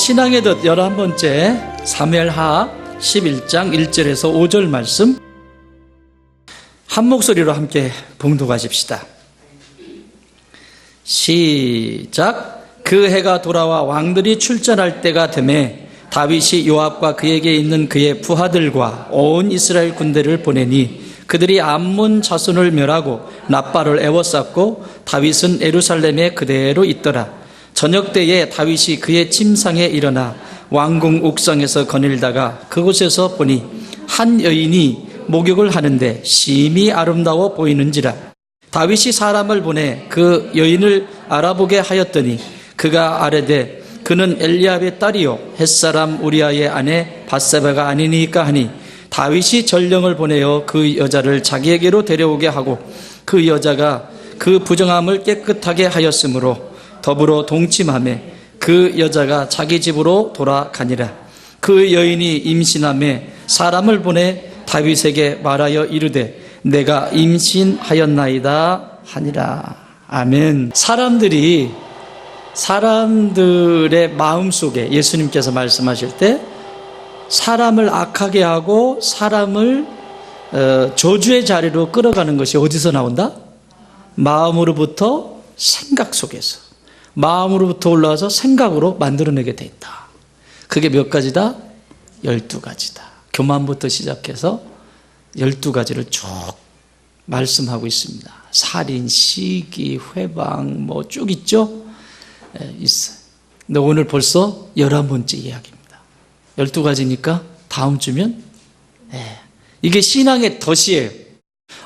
신앙의 덫 11번째 사무엘하 11장 1절에서 5절 말씀 한 목소리로 함께 봉독하십시다. 시작. 그 해가 돌아와 왕들이 출전할 때가 되매 다윗이 요압과 그에게 있는 그의 부하들과 온 이스라엘 군대를 보내니 그들이 암몬 자손을 멸하고 납바를 에워쌌고 다윗은 예루살렘에 그대로 있더라. 저녁 때에 다윗이 그의 침상에 일어나 왕궁 옥상에서 거닐다가 그곳에서 보니 한 여인이 목욕을 하는데 심히 아름다워 보이는지라. 다윗이 사람을 보내 그 여인을 알아보게 하였더니 그가 아뢰되 그는 엘리압의 딸이요 햇사람 우리아의 아내 밧세바가 아니니까 하니 다윗이 전령을 보내어 그 여자를 자기에게로 데려오게 하고 그 여자가 그 부정함을 깨끗하게 하였으므로 더불어 동침하며 그 여자가 자기 집으로 돌아가니라. 그 여인이 임신하며 사람을 보내 다윗에게 말하여 이르되 내가 임신하였나이다 하니라. 아멘. 사람들의 마음속에 예수님께서 말씀하실 때 사람을 악하게 하고 사람을 저주의 자리로 끌어가는 것이 어디서 나온다? 마음으로부터 생각 속에서, 마음으로부터 올라와서 생각으로 만들어내게 돼 있다. 그게 몇 가지다? 12가지다. 교만부터 시작해서 12가지를 쭉 말씀하고 있습니다. 살인, 시기, 회방 뭐 쭉 있죠? 있어요. 근데 오늘 벌써 11번째 이야기입니다. 12가지니까 다음 주면 이게 신앙의 덫이에요.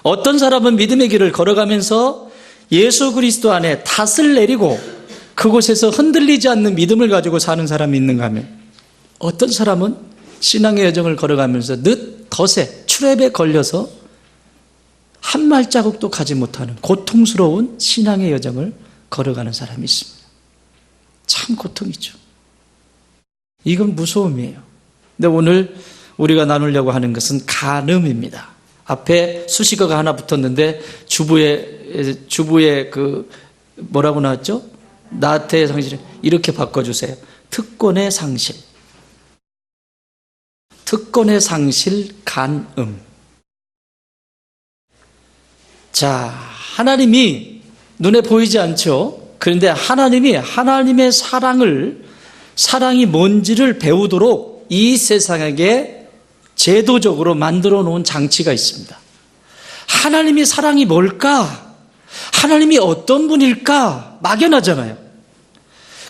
어떤 사람은 믿음의 길을 걸어가면서 예수 그리스도 안에 탓을 내리고 그곳에서 흔들리지 않는 믿음을 가지고 사는 사람이 있는가 하면 어떤 사람은 신앙의 여정을 걸어가면서 덫에 트랩에 걸려서 한 발자국도 가지 못하는 고통스러운 신앙의 여정을 걸어가는 사람이 있습니다. 참 고통이죠. 이건 무서움이에요. 근데 오늘 우리가 나누려고 하는 것은 간음입니다. 앞에 수식어가 하나 붙었는데 주부의 그 뭐라고 나왔죠? 나태의 상실 이렇게 바꿔주세요. 특권의 상실. 특권의 상실 간음. 자, 하나님이 눈에 보이지 않죠? 그런데 하나님의 사랑이 뭔지를 배우도록 이 세상에게 제도적으로 만들어 놓은 장치가 있습니다. 하나님의 사랑이 뭘까? 하나님이 어떤 분일까? 막연하잖아요.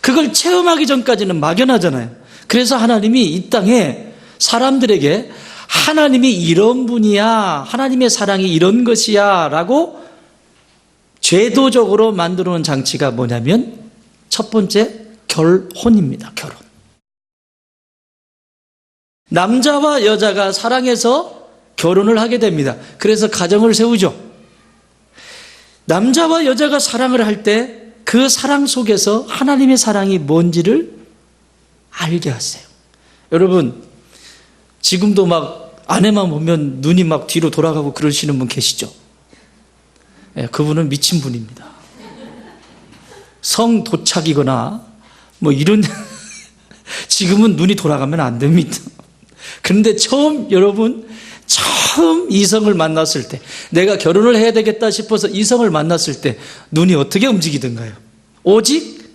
그걸 체험하기 전까지는 막연하잖아요. 그래서 하나님이 이 땅에 사람들에게 하나님이 이런 분이야, 하나님의 사랑이 이런 것이야 라고 제도적으로 만들어 놓은 장치가 뭐냐면 첫 번째 결혼입니다. 결혼. 남자와 여자가 사랑해서 결혼을 하게 됩니다. 그래서 가정을 세우죠. 남자와 여자가 사랑을 할 때 그 사랑 속에서 하나님의 사랑이 뭔지를 알게 하세요. 여러분, 지금도 막 아내만 보면 눈이 막 뒤로 돌아가고 그러시는 분 계시죠? 그분은 미친 분입니다. 성도착이거나 뭐 이런 지금은 눈이 돌아가면 안 됩니다. 그런데 여러분 처음 이성을 만났을 때 내가 결혼을 해야 되겠다 싶어서 이성을 만났을 때 눈이 어떻게 움직이던가요? 오직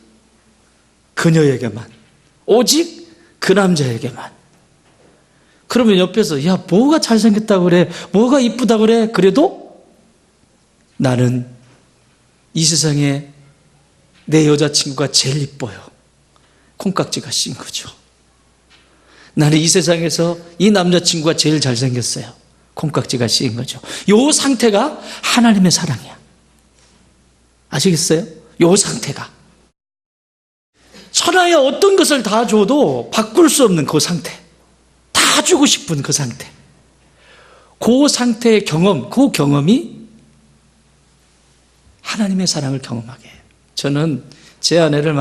그녀에게만, 오직 그 남자에게만. 그러면 옆에서 야 뭐가 잘생겼다고 그래, 뭐가 이쁘다고 그래, 그래도 나는 이 세상에 내 여자친구가 제일 이뻐요. 콩깍지가 씌인 거죠. 나는 이 세상에서 이 남자친구가 제일 잘생겼어요. 콩깍지가 씌인 거죠. 이 상태가 하나님의 사랑이야. 아시겠어요? 이 상태가. 천하의 어떤 것을 다 줘도 바꿀 수 없는 그 상태. 다 주고 싶은 그 상태. 그 상태의 경험, 그 경험이 하나님의 사랑을 경험하게 해요. 저는 제 아내를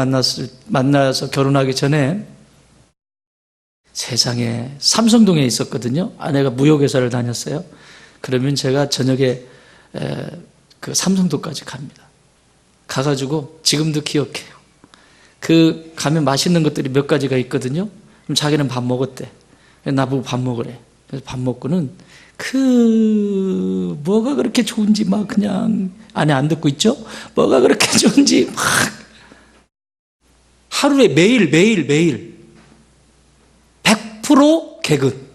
만나서 결혼하기 전에 세상에 삼성동에 있었거든요. 아내가 무역회사를 다녔어요. 그러면 제가 저녁에 그 삼성동까지 갑니다. 가가지고 지금도 기억해요. 가면 맛있는 것들이 몇 가지가 있거든요. 그럼 자기는 밥 먹었대. 나보고 밥 먹으래. 그래서 밥 먹고는 뭐가 그렇게 좋은지 막 그냥 안에 안 듣고 있죠? 뭐가 그렇게 좋은지 막 하루에 매일 100% 개근.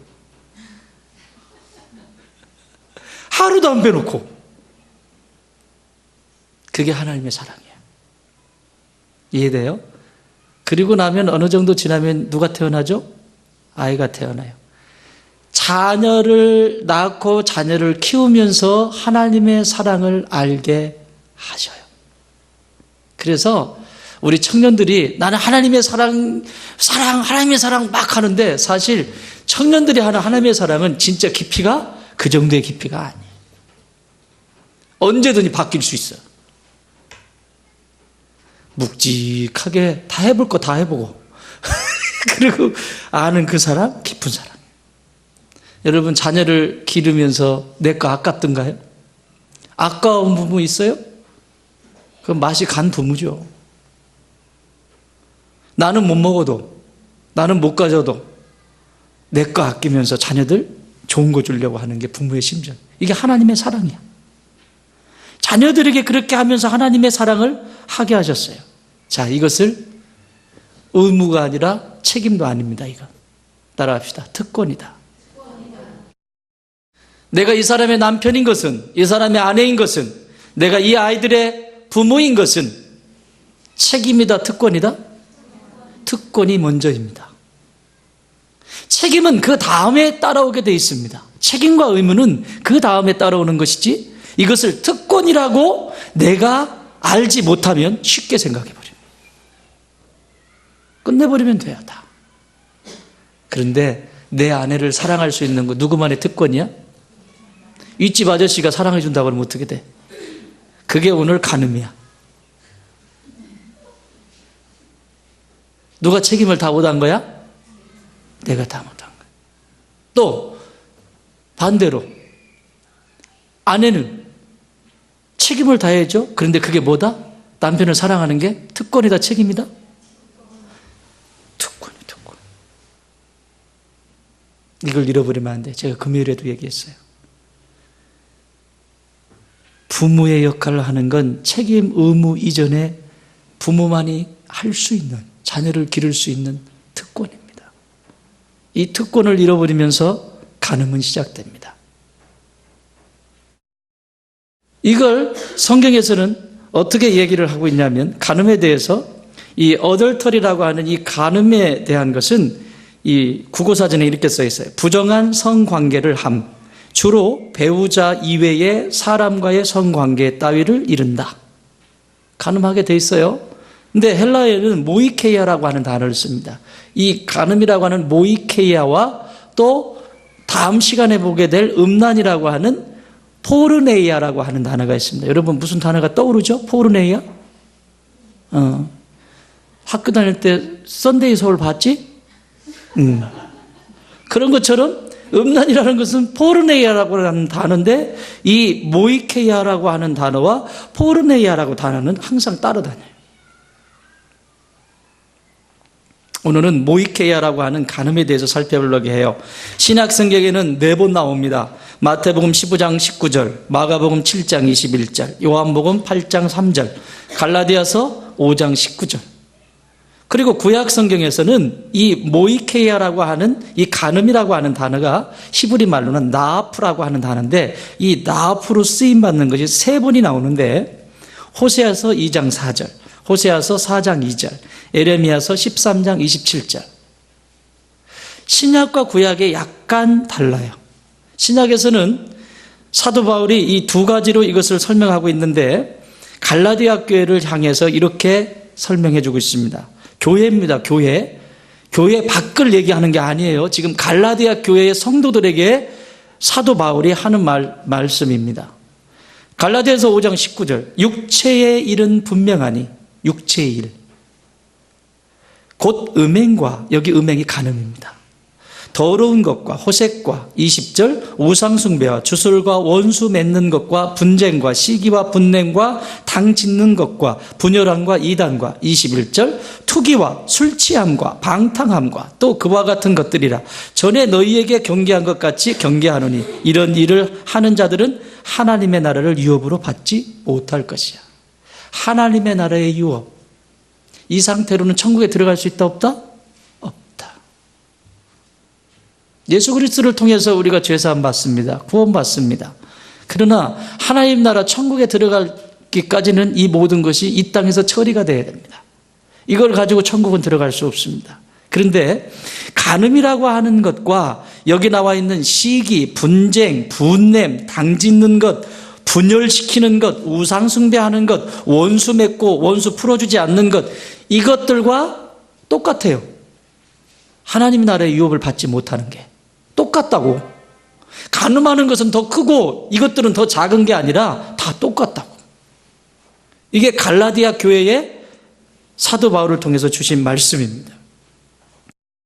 하루도 안 빼놓고. 그게 하나님의 사랑이에요. 이해돼요? 그리고 나면 어느 정도 지나면 누가 태어나죠? 아이가 태어나요. 자녀를 낳고 자녀를 키우면서 하나님의 사랑을 알게 하셔요. 그래서 우리 청년들이 나는 하나님의 사랑 막 하는데 사실 청년들이 하는 하나님의 사랑은 진짜 깊이가 그 정도의 깊이가 아니에요. 언제든지 바뀔 수 있어요. 묵직하게 다 해볼 거 다 해보고 그리고 아는 그 사랑, 깊은 사랑. 여러분 자녀를 기르면서 내 거 아깝던가요? 아까운 부분 있어요? 그럼 맛이 간 부모죠. 나는 못 먹어도, 나는 못 가져도 내 거 아끼면서 자녀들 좋은 거 주려고 하는 게 부모의 심정. 이게 하나님의 사랑이야. 자녀들에게 그렇게 하면서 하나님의 사랑을 하게 하셨어요. 자, 이것을 의무가 아니라 책임도 아닙니다. 이건 따라합시다. 특권이다. 내가 이 사람의 남편인 것은, 이 사람의 아내인 것은, 내가 이 아이들의 부모인 것은 책임이다, 특권이다? 특권이 먼저입니다. 책임은 그 다음에 따라오게 되어 있습니다. 책임과 의무는 그 다음에 따라오는 것이지 이것을 특권이라고 내가 알지 못하면 쉽게 생각해버립니다. 끝내버리면 돼요, 다. 그런데 내 아내를 사랑할 수 있는 거 누구만의 특권이야? 윗집 아저씨가 사랑해준다고 하면 어떻게 돼? 그게 오늘 간음이야. 누가 책임을 다 못한 거야? 내가 다 못한 거야. 또 반대로 아내는 책임을 다해야죠. 그런데 그게 뭐다? 남편을 사랑하는 게 특권이다, 책임이다? 특권. 이걸 잃어버리면 안 돼. 제가 금요일에도 얘기했어요. 부모의 역할을 하는 건 책임, 의무 이전에 부모만이 할 수 있는, 자녀를 기를 수 있는 특권입니다. 이 특권을 잃어버리면서 간음은 시작됩니다. 이걸 성경에서는 어떻게 얘기를 하고 있냐면 간음에 대해서 이 어덜터리라고 하는 이 간음에 대한 것은 이 국어사전에 이렇게 써 있어요. 부정한 성관계를 함. 주로 배우자 이외의 사람과의 성관계 따위를 이른다. 간음하게 돼 있어요. 근데 헬라어에는 모이케이아라고 하는 단어를 씁니다. 이 간음이라고 하는 모이케이아와 또 다음 시간에 보게 될 음란이라고 하는 포르네이아라고 하는 단어가 있습니다. 여러분 무슨 단어가 떠오르죠? 포르네이아? 학교 다닐 때 썬데이 서울 봤지? 그런 것처럼 음란이라는 것은 포르네이아라고 하는 단어인데 이 모이케이아라고 하는 단어와 포르네이아라고 단어는 항상 따라다녀요. 오늘은 모이케이아라고 하는 간음에 대해서 살펴보려고 해요. 신약 성경에는 4번 나옵니다. 마태복음 15장 19절, 마가복음 7장 21절, 요한복음 8장 3절, 갈라디아서 5장 19절. 그리고 구약 성경에서는 이 모이케이아라고 하는 이 간음이라고 하는 단어가 히브리 말로는 나아프라고 하는 단어인데 이 나아프로 쓰임받는 것이 3번이 나오는데 호세아서 2장 4절, 호세아서 4장 2절, 에레미야서 13장 27절. 신약과 구약에 약간 달라요. 신약에서는 사도 바울이 이 2가지로 이것을 설명하고 있는데 갈라디아 교회를 향해서 이렇게 설명해 주고 있습니다. 교회입니다. 교회 밖을 얘기하는 게 아니에요. 지금 갈라디아 교회의 성도들에게 사도 바울이 하는 말씀입니다. 갈라디아서 5장 19절, 육체의 일은 분명하니, 육체의 일. 곧 음행과, 여기 음행이 간음입니다. 더러운 것과 호색과 20절 우상숭배와 주술과 원수 맺는 것과 분쟁과 시기와 분냄과 당 짓는 것과 분열함과 이단과 21절 투기와 술 취함과 방탕함과 또 그와 같은 것들이라. 전에 너희에게 경계한 것 같이 경계하노니 이런 일을 하는 자들은 하나님의 나라를 유업으로 받지 못할 것이야. 하나님의 나라의 유업. 이 상태로는 천국에 들어갈 수 있다 없다? 없다. 예수 그리스도를 통해서 우리가 죄사함 받습니다. 구원받습니다. 그러나 하나님 나라 천국에 들어가기까지는 이 모든 것이 이 땅에서 처리가 돼야 됩니다. 이걸 가지고 천국은 들어갈 수 없습니다. 그런데 간음이라고 하는 것과 여기 나와 있는 시기, 분쟁, 분냄, 당짓는 것, 분열시키는 것, 우상숭배하는 것, 원수 맺고 원수 풀어주지 않는 것, 이것들과 똑같아요. 하나님 나라의 유업을 받지 못하는 게 똑같다고. 간음하는 것은 더 크고 이것들은 더 작은 게 아니라 다 똑같다고. 이게 갈라디아 교회의 사도 바울을 통해서 주신 말씀입니다.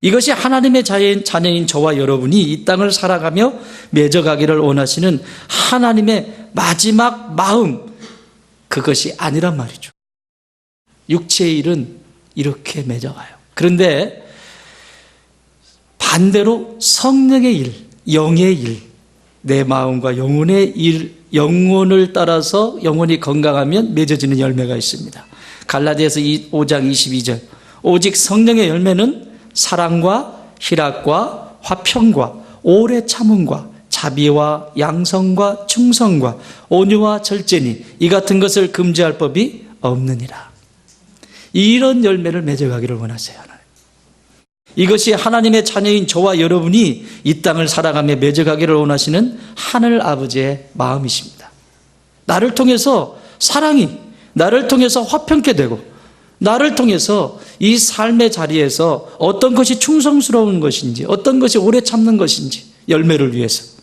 이것이 하나님의 자녀인 저와 여러분이 이 땅을 살아가며 맺어가기를 원하시는 하나님의 마지막 마음, 그것이 아니란 말이죠. 육체의 일은 이렇게 맺어가요. 그런데 반대로 성령의 일, 영의 일, 내 마음과 영혼의 일, 영혼을 따라서 영혼이 건강하면 맺어지는 열매가 있습니다. 갈라디아서 5장 22절 오직 성령의 열매는 사랑과 희락과 화평과 오래 참음과 자비와 양성과 충성과 온유와 절제니 이 같은 것을 금지할 법이 없느니라. 이런 열매를 맺어가기를 원하세요. 하나님. 이것이 하나님의 자녀인 저와 여러분이 이 땅을 살아가며 맺어가기를 원하시는 하늘 아버지의 마음이십니다. 나를 통해서 사랑이, 나를 통해서 화평케 되고, 나를 통해서 이 삶의 자리에서 어떤 것이 충성스러운 것인지, 어떤 것이 오래 참는 것인지, 열매를 위해서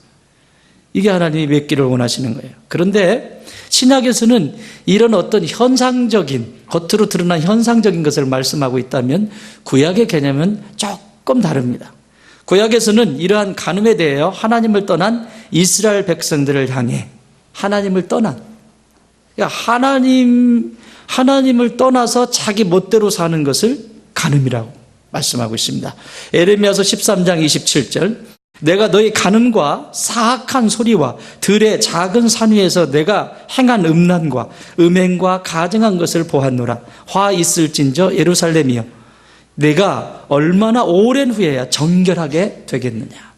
이게 하나님이 맺기를 원하시는 거예요. 그런데 신약에서는 이런 어떤 현상적인, 겉으로 드러난 현상적인 것을 말씀하고 있다면 구약의 개념은 조금 다릅니다. 구약에서는 이러한 간음에 대하여 하나님을 떠난 이스라엘 백성들을 향해 하나님을 떠난, 그러니까 하나님을 떠나서 자기 멋대로 사는 것을 간음이라고 말씀하고 있습니다. 에레미야서 13장 27절 내가 너희 간음과 사악한 소리와 들의 작은 산 위에서 내가 행한 음란과 음행과 가증한 것을 보았노라. 화 있을진저 예루살렘이여 내가 얼마나 오랜 후에야 정결하게 되겠느냐.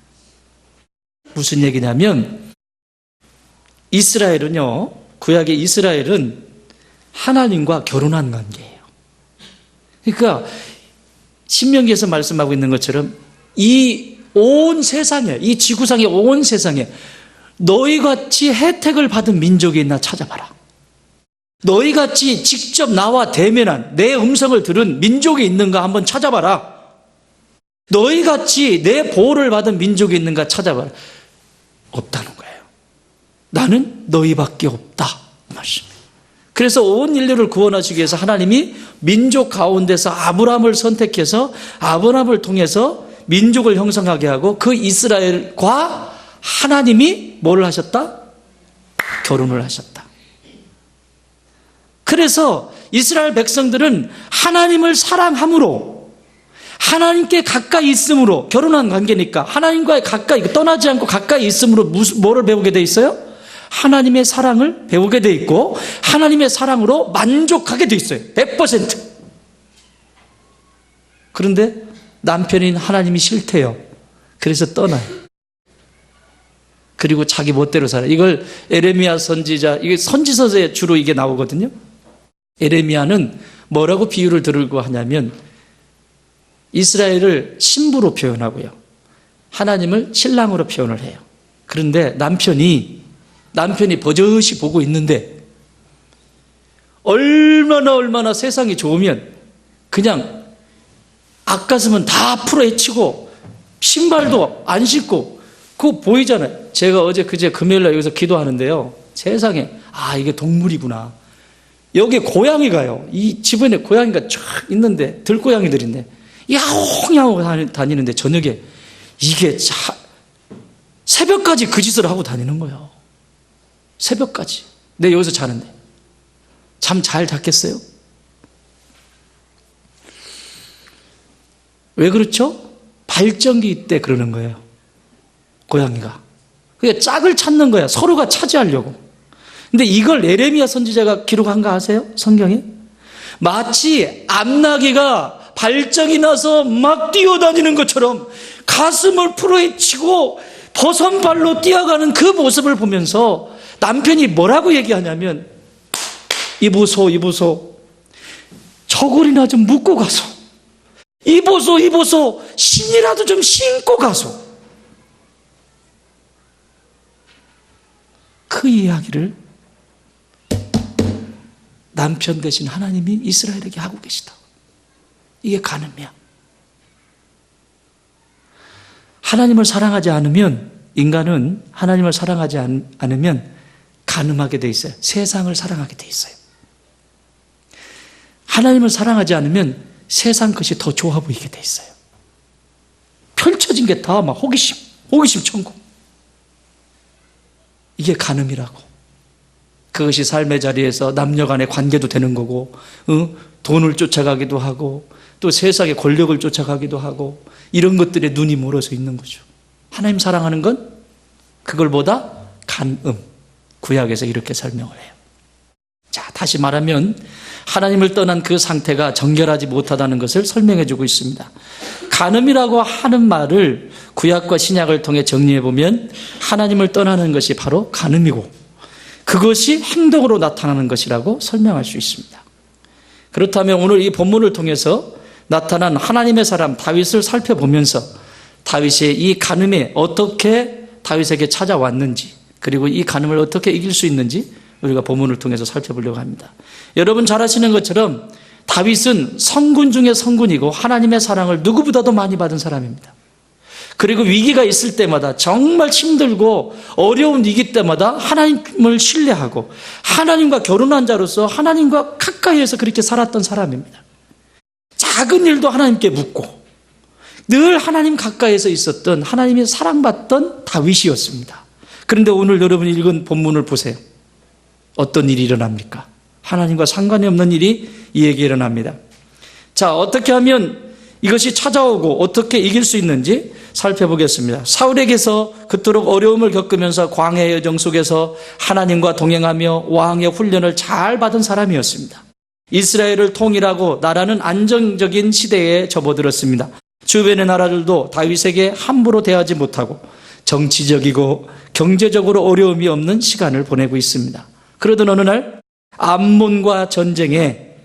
무슨 얘기냐면 이스라엘은요, 구약의 이스라엘은 하나님과 결혼한 관계예요. 그러니까 신명기에서 말씀하고 있는 것처럼 이 온 세상에, 이 지구상의 온 세상에 너희같이 혜택을 받은 민족이 있나 찾아봐라. 너희같이 직접 나와 대면한 내 음성을 들은 민족이 있는가 한번 찾아봐라. 너희같이 내 보호를 받은 민족이 있는가 찾아봐라. 없다는 거예요. 나는 너희밖에 없다. 말씀입니다. 그래서 온 인류를 구원하시기 위해서 하나님이 민족 가운데서 아브라함을 선택해서 아브라함을 통해서 민족을 형성하게 하고 그 이스라엘과 하나님이 뭘 하셨다? 결혼을 하셨다. 그래서 이스라엘 백성들은 하나님을 사랑함으로 하나님께 가까이 있음으로 결혼한 관계니까 하나님과의 가까이 떠나지 않고 가까이 있음으로 뭐를 배우게 돼 있어요? 하나님의 사랑을 배우게 돼 있고 하나님의 사랑으로 만족하게 돼 있어요. 100%. 그런데 남편인 하나님이 싫대요. 그래서 떠나요. 그리고 자기 멋대로 살아요. 이걸 에레미야 선지자, 이게 선지서에 주로 이게 나오거든요. 에레미야는 뭐라고 비유를 들고 하냐면 이스라엘을 신부로 표현하고요. 하나님을 신랑으로 표현을 해요. 그런데 남편이 버젓이 보고 있는데 얼마나 세상이 좋으면 그냥 앞가슴은 다 풀어헤치고 신발도 안 신고 그거 보이잖아요. 제가 어제 그제 금요일날 여기서 기도하는데요. 세상에 이게 동물이구나. 여기 고양이가요. 이 집안에 고양이가 쫙 있는데 들고양이들인데 야옹야옹 다니는데 저녁에 이게 새벽까지 그 짓을 하고 다니는 거예요. 새벽까지. 내 여기서 자는데. 잠 잘 잤겠어요? 왜 그렇죠? 발정기 때 그러는 거예요. 고양이가. 그게 짝을 찾는 거야. 서로가 차지하려고. 근데 이걸 예레미야 선지자가 기록한 거 아세요? 성경에? 마치 암나귀가 발정이 나서 막 뛰어다니는 것처럼 가슴을 풀어헤치고 버선발로 뛰어가는 그 모습을 보면서 남편이 뭐라고 얘기하냐면, 이보소. 저고리나 좀 묶고 가소. 이보소. 신이라도 좀 신고 가소. 그 이야기를 남편 대신 하나님이 이스라엘에게 하고 계시다. 이게 간음이야. 하나님을 사랑하지 않으면, 인간은 하나님을 사랑하지 않으면 간음하게 돼 있어요. 세상을 사랑하게 돼 있어요. 하나님을 사랑하지 않으면 세상 것이 더 좋아 보이게 돼 있어요. 펼쳐진 게 다 막 호기심 천국. 이게 간음이라고. 그것이 삶의 자리에서 남녀 간의 관계도 되는 거고, 돈을 쫓아가기도 하고, 또 세상의 권력을 쫓아가기도 하고, 이런 것들에 눈이 멀어서 있는 거죠. 하나님 사랑하는 건 그걸보다 간음. 구약에서 이렇게 설명을 해요. 자, 다시 말하면 하나님을 떠난 그 상태가 정결하지 못하다는 것을 설명해 주고 있습니다. 간음이라고 하는 말을 구약과 신약을 통해 정리해 보면 하나님을 떠나는 것이 바로 간음이고, 그것이 행동으로 나타나는 것이라고 설명할 수 있습니다. 그렇다면 오늘 이 본문을 통해서 나타난 하나님의 사람 다윗을 살펴보면서 다윗이 이 간음에 어떻게 다윗에게 찾아왔는지, 그리고 이 간음을 어떻게 이길 수 있는지 우리가 본문을 통해서 살펴보려고 합니다. 여러분 잘 아시는 것처럼 다윗은 성군 중에 성군이고 하나님의 사랑을 누구보다도 많이 받은 사람입니다. 그리고 위기가 있을 때마다, 정말 힘들고 어려운 위기 때마다 하나님을 신뢰하고 하나님과 결혼한 자로서 하나님과 가까이에서 그렇게 살았던 사람입니다. 작은 일도 하나님께 묻고 늘 하나님 가까이에서 있었던, 하나님이 사랑받던 다윗이었습니다. 그런데 오늘 여러분이 읽은 본문을 보세요. 어떤 일이 일어납니까? 하나님과 상관이 없는 일이 이에게 일어납니다. 자, 어떻게 하면 이것이 찾아오고 어떻게 이길 수 있는지 살펴보겠습니다. 사울에게서 그토록 어려움을 겪으면서 광야의 여정 속에서 하나님과 동행하며 왕의 훈련을 잘 받은 사람이었습니다. 이스라엘을 통일하고 나라는 안정적인 시대에 접어들었습니다. 주변의 나라들도 다윗에게 함부로 대하지 못하고 정치적이고 경제적으로 어려움이 없는 시간을 보내고 있습니다. 그러던 어느 날 암몬과 전쟁에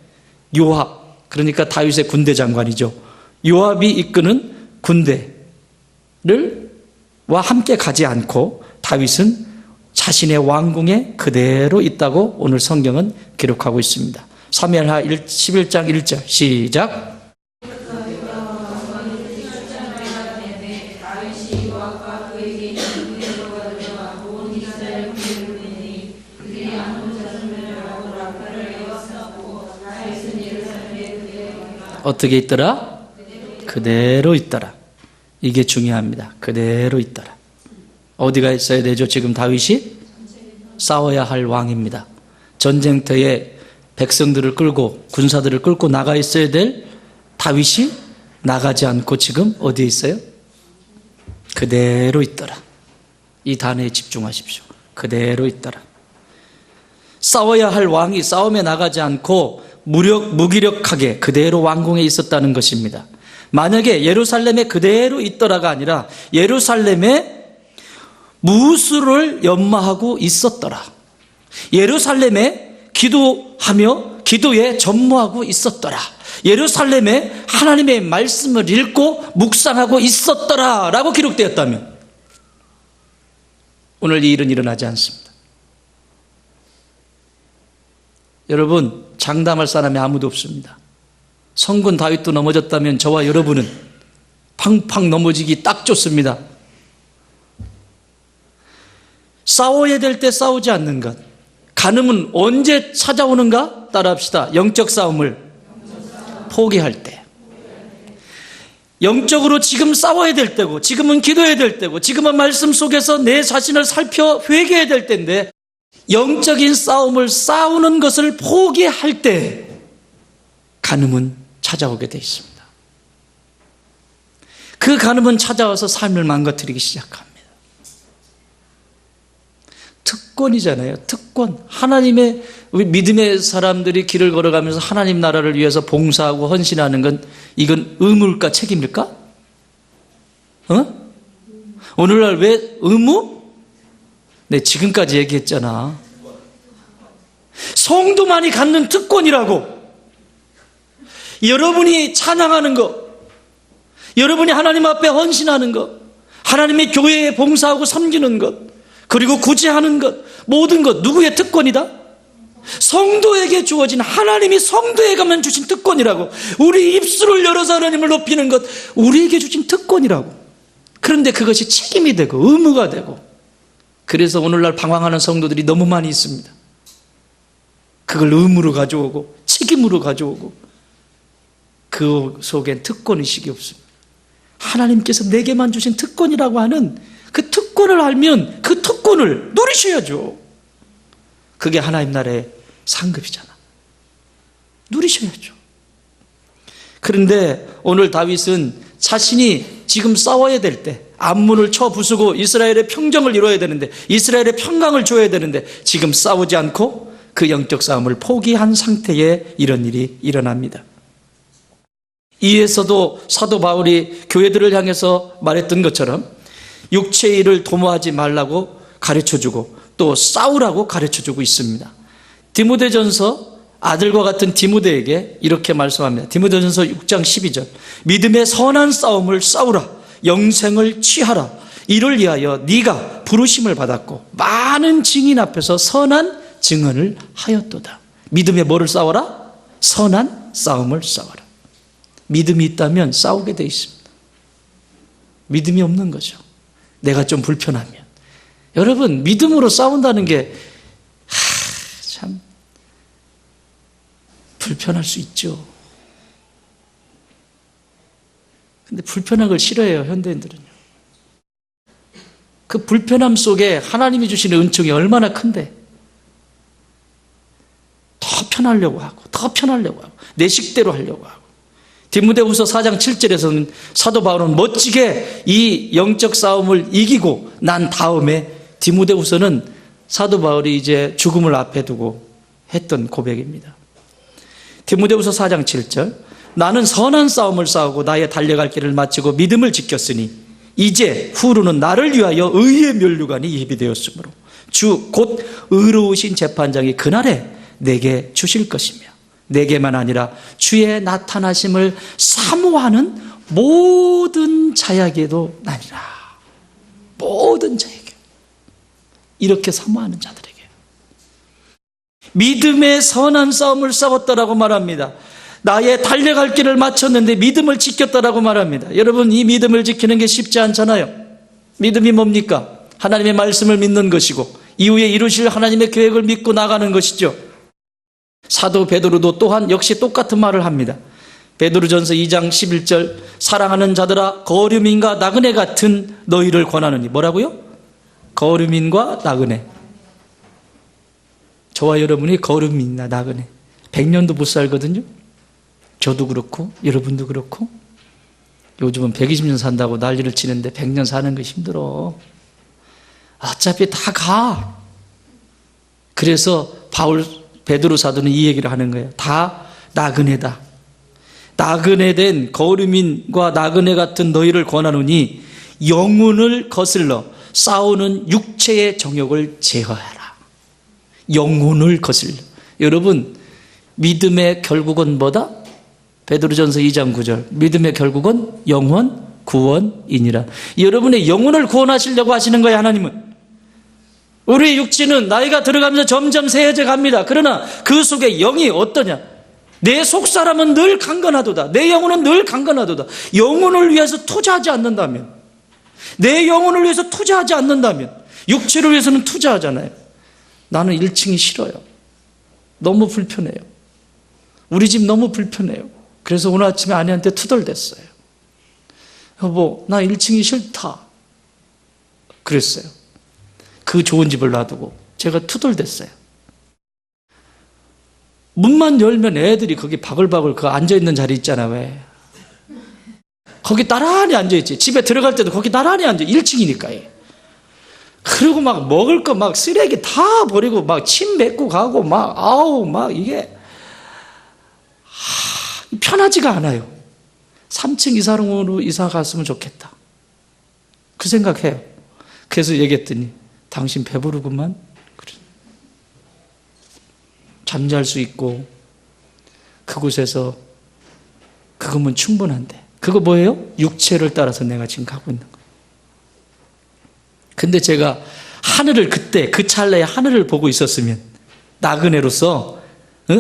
요압, 그러니까 다윗의 군대 장관이죠, 요압이 이끄는 군대와 함께 가지 않고 다윗은 자신의 왕궁에 그대로 있다고 오늘 성경은 기록하고 있습니다. 사무엘하 11장 1절 시작. 어떻게 있더라? 그대로 있더라. 이게 중요합니다. 그대로 있더라. 어디가 있어야 되죠? 지금 다윗이 싸워야 할 왕입니다. 전쟁터에 백성들을 끌고, 군사들을 끌고 나가 있어야 될 다윗이 나가지 않고 지금 어디에 있어요? 그대로 있더라. 이 단어에 집중하십시오. 그대로 있더라. 싸워야 할 왕이 싸움에 나가지 않고 무기력하게 그대로 왕궁에 있었다는 것입니다. 만약에 예루살렘에 그대로 있더라가 아니라 예루살렘에 무술을 연마하고 있었더라. 예루살렘에 기도하며 기도에 전무하고 있었더라. 예루살렘에 하나님의 말씀을 읽고 묵상하고 있었더라 라고 기록되었다면 오늘 이 일은 일어나지 않습니다. 여러분, 장담할 사람이 아무도 없습니다. 성군 다윗도 넘어졌다면 저와 여러분은 팡팡 넘어지기 딱 좋습니다. 싸워야 될 때 싸우지 않는 것. 간음은 언제 찾아오는가? 따라합시다. 영적 싸움을 포기할 때. 영적으로 지금 싸워야 될 때고, 지금은 기도해야 될 때고, 지금은 말씀 속에서 내 자신을 살펴 회개해야 될 때인데, 영적인 싸움을 싸우는 것을 포기할 때 간음은 찾아오게 돼 있습니다. 그 간음은 찾아와서 삶을 망가뜨리기 시작합니다. 특권이잖아요. 특권. 하나님의, 우리 믿음의 사람들이 길을 걸어가면서 하나님 나라를 위해서 봉사하고 헌신하는 건 이건 의무일까 책임일까? 오늘날 왜 의무? 네, 지금까지 얘기했잖아. 성도만이 갖는 특권이라고. 여러분이 찬양하는 것, 여러분이 하나님 앞에 헌신하는 것, 하나님의 교회에 봉사하고 섬기는 것, 그리고 구제하는 것, 모든 것 누구의 특권이다? 성도에게 주어진, 하나님이 성도에게만 주신 특권이라고. 우리 입술을 열어서 하나님을 높이는 것 우리에게 주신 특권이라고. 그런데 그것이 책임이 되고 의무가 되고, 그래서 오늘날 방황하는 성도들이 너무 많이 있습니다. 그걸 의무로 가져오고 책임으로 가져오고, 그 속엔 특권의식이 없습니다. 하나님께서 내게만 주신 특권이라고 하는 그 특권을 알면 그 특권을 누리셔야죠. 그게 하나님 나라의 상급이잖아. 누리셔야죠. 그런데 오늘 다윗은 자신이 지금 싸워야 될 때, 암문을 쳐 부수고 이스라엘의 평정을 이루어야 되는데, 이스라엘의 평강을 줘야 되는데, 지금 싸우지 않고 그 영적 싸움을 포기한 상태에 이런 일이 일어납니다. 이에서도 사도 바울이 교회들을 향해서 말했던 것처럼 육체의 일을 도모하지 말라고 가르쳐주고 또 싸우라고 가르쳐주고 있습니다. 디모데전서, 아들과 같은 디모데에게 이렇게 말씀합니다. 디모데전서 6장 12절, 믿음의 선한 싸움을 싸우라, 영생을 취하라. 이를 위하여 네가 부르심을 받았고 많은 증인 앞에서 선한 증언을 하였도다. 믿음의 뭐를 싸워라? 선한 싸움을 싸워라. 믿음이 있다면 싸우게 돼 있습니다. 믿음이 없는 거죠. 내가 좀 불편하면. 여러분, 믿음으로 싸운다는 게 참 불편할 수 있죠. 근데 불편한 걸 싫어해요, 현대인들은요. 그 불편함 속에 하나님이 주시는 은총이 얼마나 큰데, 더 편하려고 하고 더 편하려고 하고 내 식대로 하려고 하고. 디모데후서 4장 7절에서는 사도 바울은 멋지게 이 영적 싸움을 이기고 난 다음에, 디모데후서는 사도 바울이 이제 죽음을 앞에 두고 했던 고백입니다. 디모데후서 4장 7절, 나는 선한 싸움을 싸우고 나의 달려갈 길을 마치고 믿음을 지켰으니 이제 후로는 나를 위하여 의의 면류관이 예비되었으므로 주 곧 의로우신 재판장이 그날에 내게 주실 것이며 내게만 아니라 주의 나타나심을 사모하는 모든 자에게도 나니라. 모든 자에게. 이렇게 사모하는 자들에게. 믿음의 선한 싸움을 싸웠다라고 말합니다. 나의 달려갈 길을 마쳤는데 믿음을 지켰다라고 말합니다. 여러분, 이 믿음을 지키는 게 쉽지 않잖아요. 믿음이 뭡니까? 하나님의 말씀을 믿는 것이고 이후에 이루실 하나님의 계획을 믿고 나가는 것이죠. 사도 베드로도 또한 역시 똑같은 말을 합니다. 베드로전서 2장 11절, 사랑하는 자들아 거류민과 나그네 같은 너희를 권하느니. 뭐라고요? 거류민과 나그네. 저와 여러분이 거류민이나 나그네 100년도 못 살거든요. 저도 그렇고 여러분도 그렇고. 요즘은 120년 산다고 난리를 치는데 100년 사는 거 힘들어. 어차피 다 가. 그래서 베드로 사도는 이 얘기를 하는 거예요. 다 나그네다. 나그네 된 거류민과 나그네 같은 너희를 권하노니 영혼을 거슬러 싸우는 육체의 정욕을 제어하라. 영혼을 거슬러. 여러분, 믿음의 결국은 뭐다? 베드로전서 2장 9절, 믿음의 결국은 영혼 구원이니라. 여러분의 영혼을 구원하시려고 하시는 거예요, 하나님은. 우리의 육체는 나이가 들어가면서 점점 세해져 갑니다. 그러나 그 속에 영이 어떠냐? 내 속사람은 늘 강건하도다. 내 영혼은 늘 강건하도다. 영혼을 위해서 투자하지 않는다면, 내 영혼을 위해서 투자하지 않는다면, 육체를 위해서는 투자하잖아요. 나는 1층이 싫어요. 너무 불편해요. 우리 집 너무 불편해요. 그래서 오늘 아침에 아내한테 투덜댔어요. 여보, 나 1층이 싫다. 그랬어요. 그 좋은 집을 놔두고 제가 투덜댔어요. 문만 열면 애들이 거기 바글바글 그 앉아있는 자리 있잖아, 왜. 거기 나란히 앉아있지. 집에 들어갈 때도 거기 나란히 앉아. 1층이니까. 그리고 막 먹을 거 막 쓰레기 다 버리고 막 침 뱉고 가고 막, 아우, 막 이게, 편하지가 않아요. 3층 이사롱으로 이사 갔으면 좋겠다. 그 생각해요. 그래서 얘기했더니, 당신 배부르구만. 그래. 잠잘 수 있고, 그곳에서, 그거면 충분한데. 그거 뭐예요? 육체를 따라서 내가 지금 가고 있는 거예요. 근데 제가 하늘을 그때, 그 찰나에 하늘을 보고 있었으면, 나그네로서,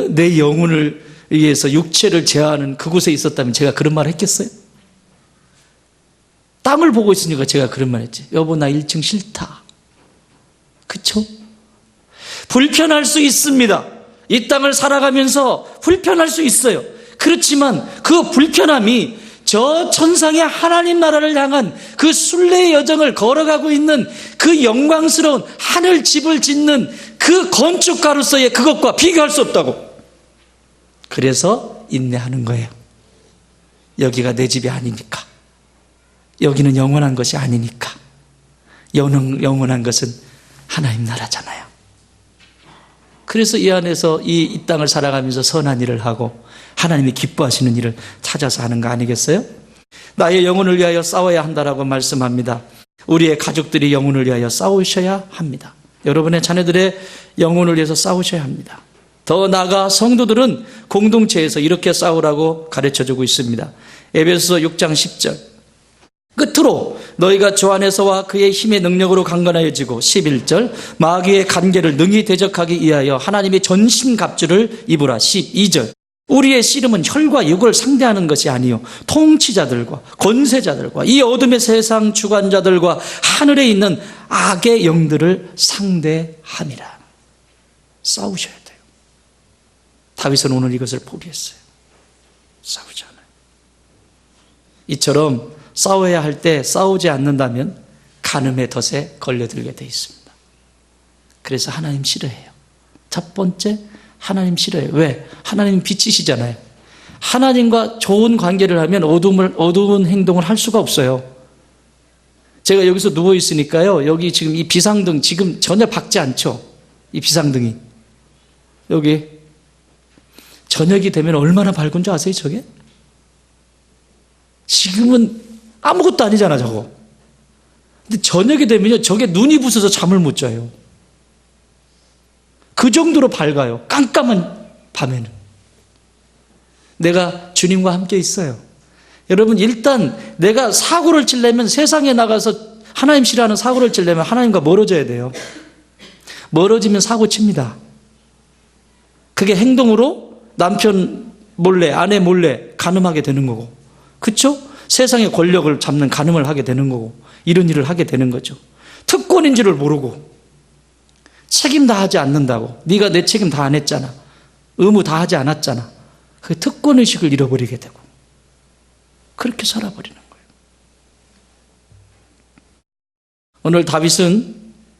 내 영혼을 위해서 육체를 제어하는 그곳에 있었다면 제가 그런 말 했겠어요? 땅을 보고 있으니까 제가 그런 말 했지. 여보, 나 1층 싫다. 그쵸? 불편할 수 있습니다. 이 땅을 살아가면서 불편할 수 있어요. 그렇지만 그 불편함이 저 천상의 하나님 나라를 향한 그 순례의 여정을 걸어가고 있는 그 영광스러운 하늘 집을 짓는 그 건축가로서의 그것과 비교할 수 없다고. 그래서 인내하는 거예요. 여기가 내 집이 아니니까. 여기는 영원한 것이 아니니까. 영원한 것은 하나님 나라잖아요. 그래서 이 안에서 이 땅을 살아가면서 선한 일을 하고 하나님이 기뻐하시는 일을 찾아서 하는 거 아니겠어요? 나의 영혼을 위하여 싸워야 한다라고 말씀합니다. 우리의 가족들이 영혼을 위하여 싸우셔야 합니다. 여러분의 자녀들의 영혼을 위해서 싸우셔야 합니다. 더 나아가 성도들은 공동체에서 이렇게 싸우라고 가르쳐주고 있습니다. 에베소서 6장 10절. 끝으로 너희가 주 안에서와 그의 힘의 능력으로 강건하여지고 11절 마귀의 간계를 능히 대적하기 위하여 하나님의 전신갑주를 입으라 12절 우리의 씨름은 혈과 육을 상대하는 것이 아니요 통치자들과 권세자들과 이 어둠의 세상 주관자들과 하늘에 있는 악의 영들을 상대함이라. 싸우셔야 돼요. 다윗은 오늘 이것을 포기했어요. 싸우지 않아요. 이처럼 싸워야 할 때 싸우지 않는다면 간음의 덫에 걸려들게 돼 있습니다. 그래서 하나님 싫어해요. 첫 번째, 하나님 싫어해요. 왜? 하나님 빛이시잖아요. 하나님과 좋은 관계를 하면 어두운 행동을 할 수가 없어요. 제가 여기서 누워 있으니까요. 여기 지금 이 비상등 지금 전혀 밝지 않죠? 이 비상등이. 여기 저녁이 되면 얼마나 밝은 줄 아세요, 저게? 지금은 아무것도 아니잖아, 저거. 근데 저녁이 되면요, 저게 눈이 부서서 잠을 못 자요. 그 정도로 밝아요. 깜깜한 밤에는. 내가 주님과 함께 있어요. 여러분, 일단 내가 사고를 치려면 세상에 나가서 하나님 싫어하는 사고를 치려면 하나님과 멀어져야 돼요. 멀어지면 사고 칩니다. 그게 행동으로 남편 몰래, 아내 몰래 간음하게 되는 거고. 그렇죠? 세상의 권력을 잡는 간음을 하게 되는 거고 이런 일을 하게 되는 거죠. 특권인 줄을 모르고 책임 다 하지 않는다고. 네가 내 책임 다 안 했잖아. 의무 다 하지 않았잖아. 그 특권의식을 잃어버리게 되고 그렇게 살아버리는 거예요. 오늘 다윗은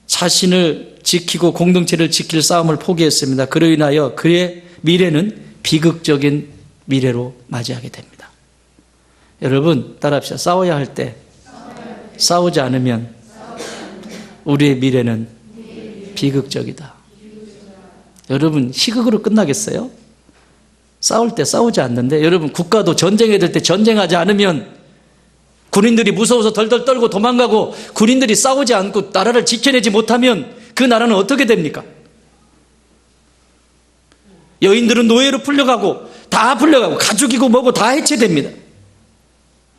자신을 지키고 공동체를 지킬 싸움을 포기했습니다. 그로 인하여 그의 미래는 비극적인 미래로 맞이하게 됩니다. 여러분 따라합시다. 싸워야 할 때 싸우지 않으면 우리의 미래는 비극적이다. 여러분 희극으로 끝나겠어요? 싸울 때 싸우지 않는데 여러분 국가도 전쟁해야 될 때 전쟁하지 않으면 군인들이 무서워서 덜덜 떨고 도망가고 군인들이 싸우지 않고 나라를 지켜내지 못하면 그 나라는 어떻게 됩니까? 여인들은 노예로 풀려가고 다 풀려가고 가족이고 뭐고 다 해체됩니다.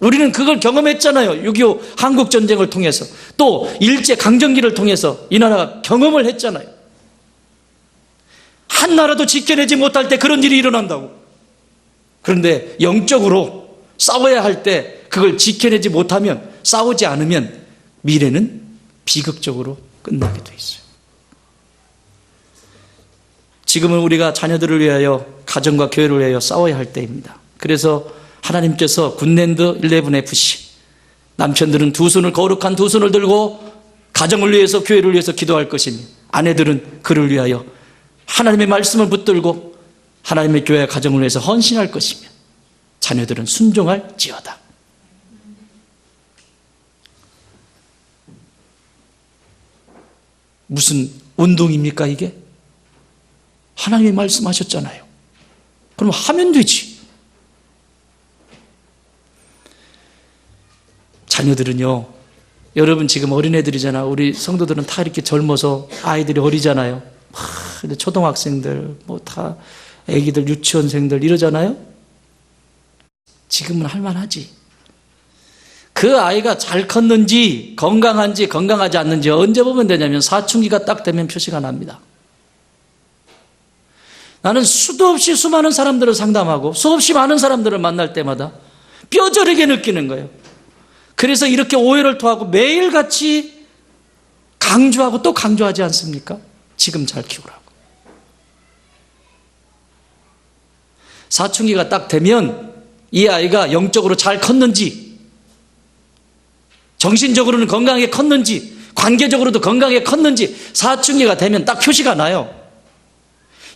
우리는 그걸 경험했잖아요. 6.25 한국전쟁을 통해서 또 일제강점기를 통해서 이 나라가 경험을 했잖아요. 한 나라도 지켜내지 못할 때 그런 일이 일어난다고. 그런데 영적으로 싸워야 할 때 그걸 지켜내지 못하면 싸우지 않으면 미래는 비극적으로 끝나게 돼 있어요. 지금은 우리가 자녀들을 위하여 가정과 교회를 위하여 싸워야 할 때입니다. 그래서 하나님께서 굿랜드 11FC 남편들은 두 손을, 거룩한 두 손을 들고 가정을 위해서, 교회를 위해서 기도할 것이며, 아내들은 그를 위하여 하나님의 말씀을 붙들고 하나님의 교회와 가정을 위해서 헌신할 것이며, 자녀들은 순종할지어다. 무슨 운동입니까 이게? 하나님이 말씀하셨잖아요. 그럼 하면 되지. 자녀들은요, 여러분 지금 어린애들이잖아. 우리 성도들은 다 이렇게 젊어서 아이들이 어리잖아요. 초등학생들, 뭐 다 애기들, 유치원생들 이러잖아요. 지금은 할만하지. 그 아이가 잘 컸는지, 건강한지, 건강하지 않는지 언제 보면 되냐면 사춘기가 딱 되면 표시가 납니다. 나는 수도 없이 수많은 사람들을 상담하고 수없이 많은 사람들을 만날 때마다 뼈저리게 느끼는 거예요. 그래서 이렇게 오해를 토하고 매일같이 강조하고 또 강조하지 않습니까? 지금 잘 키우라고. 사춘기가 딱 되면 이 아이가 영적으로 잘 컸는지, 정신적으로는 건강하게 컸는지, 관계적으로도 건강하게 컸는지 사춘기가 되면 딱 표시가 나요.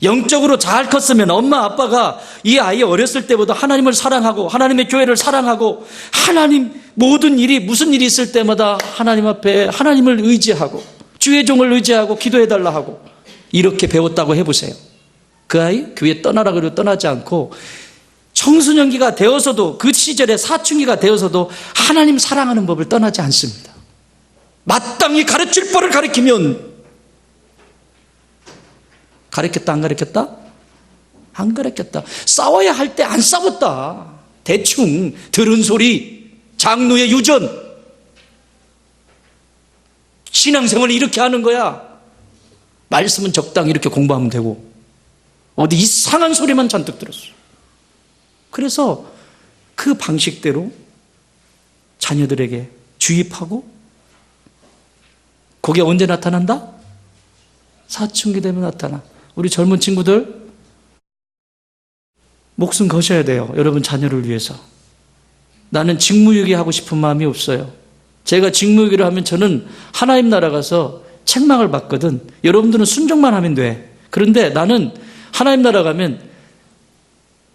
영적으로 잘 컸으면 엄마 아빠가 이 아이 어렸을 때보다 하나님을 사랑하고 하나님의 교회를 사랑하고 하나님 모든 일이, 무슨 일이 있을 때마다 하나님 앞에 하나님을 의지하고 주의 종을 의지하고 기도해달라 하고 이렇게 배웠다고 해보세요. 그 아이 교회 떠나라 그래도 떠나지 않고 청소년기가 되어서도, 그 시절에 사춘기가 되어서도 하나님 사랑하는 법을 떠나지 않습니다. 마땅히 가르칠 바를 가르치면, 가르쳤다 안 가르쳤다? 안 가르쳤다. 싸워야 할 때 안 싸웠다. 대충 들은 소리, 장로의 유전, 신앙생활을 이렇게 하는 거야. 말씀은 적당히 이렇게 공부하면 되고 어디 이상한 소리만 잔뜩 들었어. 그래서 그 방식대로 자녀들에게 주입하고, 그게 언제 나타난다? 사춘기 되면 나타나. 우리 젊은 친구들 목숨 거셔야 돼요. 여러분 자녀를 위해서. 나는 직무유기 하고 싶은 마음이 없어요. 제가 직무유기를 하면 저는 하나님 나라 가서 책망을 받거든. 여러분들은 순종만 하면 돼. 그런데 나는 하나님 나라 가면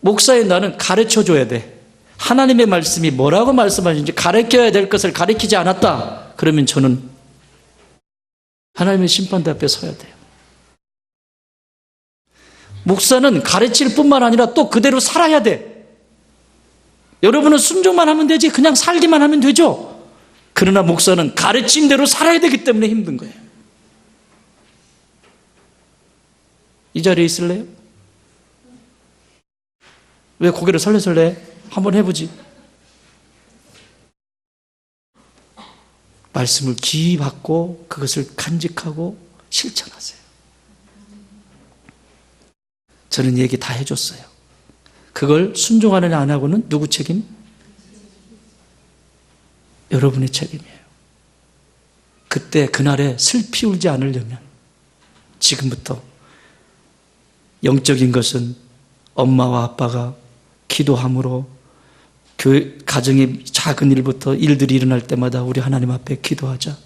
목사인 나는 가르쳐줘야 돼. 하나님의 말씀이 뭐라고 말씀하시는지 가르쳐야 될 것을 가르치지 않았다. 그러면 저는 하나님의 심판대 앞에 서야 돼요. 목사는 가르칠 뿐만 아니라 또 그대로 살아야 돼. 여러분은 순종만 하면 되지 그냥 살기만 하면 되죠. 그러나 목사는 가르친 대로 살아야 되기 때문에 힘든 거예요. 이 자리에 있을래요? 왜 고개를 설레설레? 한번 해보지. 말씀을 기이 받고 그것을 간직하고 실천하세요. 저는 얘기 다 해줬어요. 그걸 순종하느냐 안 하고는 누구 책임? 여러분의 책임이에요. 그때 그날에 슬피 울지 않으려면 지금부터 영적인 것은 엄마와 아빠가 기도함으로 교회, 가정의 작은 일부터 일들이 일어날 때마다 우리 하나님 앞에 기도하자.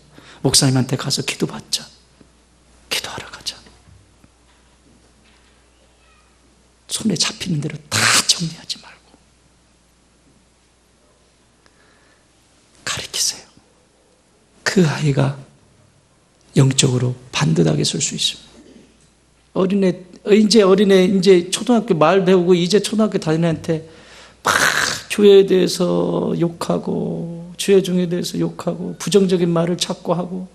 목사님한테 가서 기도받자. 기도하러 가자. 손에 잡히는 대로 다 정리하지 말고 가르치세요. 그 아이가 영적으로 반듯하게 설 수 있습니다. 이제 초등학교 말 배우고 이제 초등학교 다니는 애한테 막 교회에 대해서 욕하고 주의 종에 대해서 욕하고 부정적인 말을 찾고 하고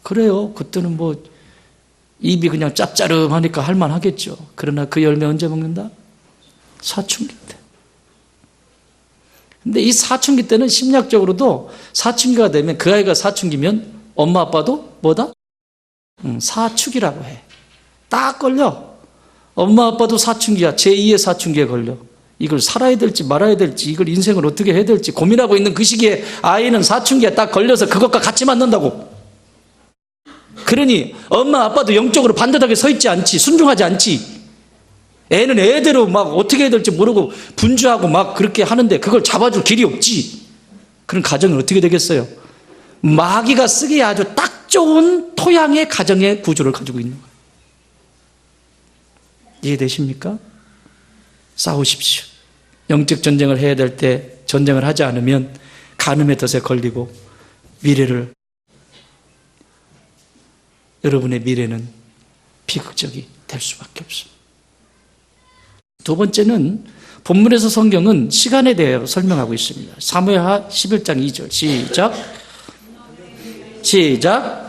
그래요. 그때는 뭐 입이 그냥 짭짜름하니까 할만하겠죠. 그러나 그 열매 언제 먹는다? 사춘기 때. 근데 이 사춘기 때는 심리학적으로도 사춘기가 되면, 그 아이가 사춘기면 엄마 아빠도 뭐다? 사축이라고 해. 딱 걸려. 엄마 아빠도 사춘기야. 제2의 사춘기에 걸려. 이걸 살아야 될지 말아야 될지, 이걸 인생을 어떻게 해야 될지 고민하고 있는 그 시기에 아이는 사춘기에 딱 걸려서 그것과 같이 만난다고. 그러니 엄마 아빠도 영적으로 반듯하게 서 있지 않지, 순종하지 않지. 애는 애대로 막 어떻게 해야 될지 모르고 분주하고 막 그렇게 하는데 그걸 잡아줄 길이 없지. 그런 가정은 어떻게 되겠어요? 마귀가 쓰기에 아주 딱 좋은 토양의 가정의 구조를 가지고 있는 거예요. 이해되십니까? 싸우십시오. 영적 전쟁을 해야 될 때 전쟁을 하지 않으면 간음의 덫에 걸리고 여러분의 미래는 비극적이 될 수밖에 없습니다. 두 번째는 본문에서 성경은 시간에 대해 설명하고 있습니다. 사무엘하 11장 2절 시작.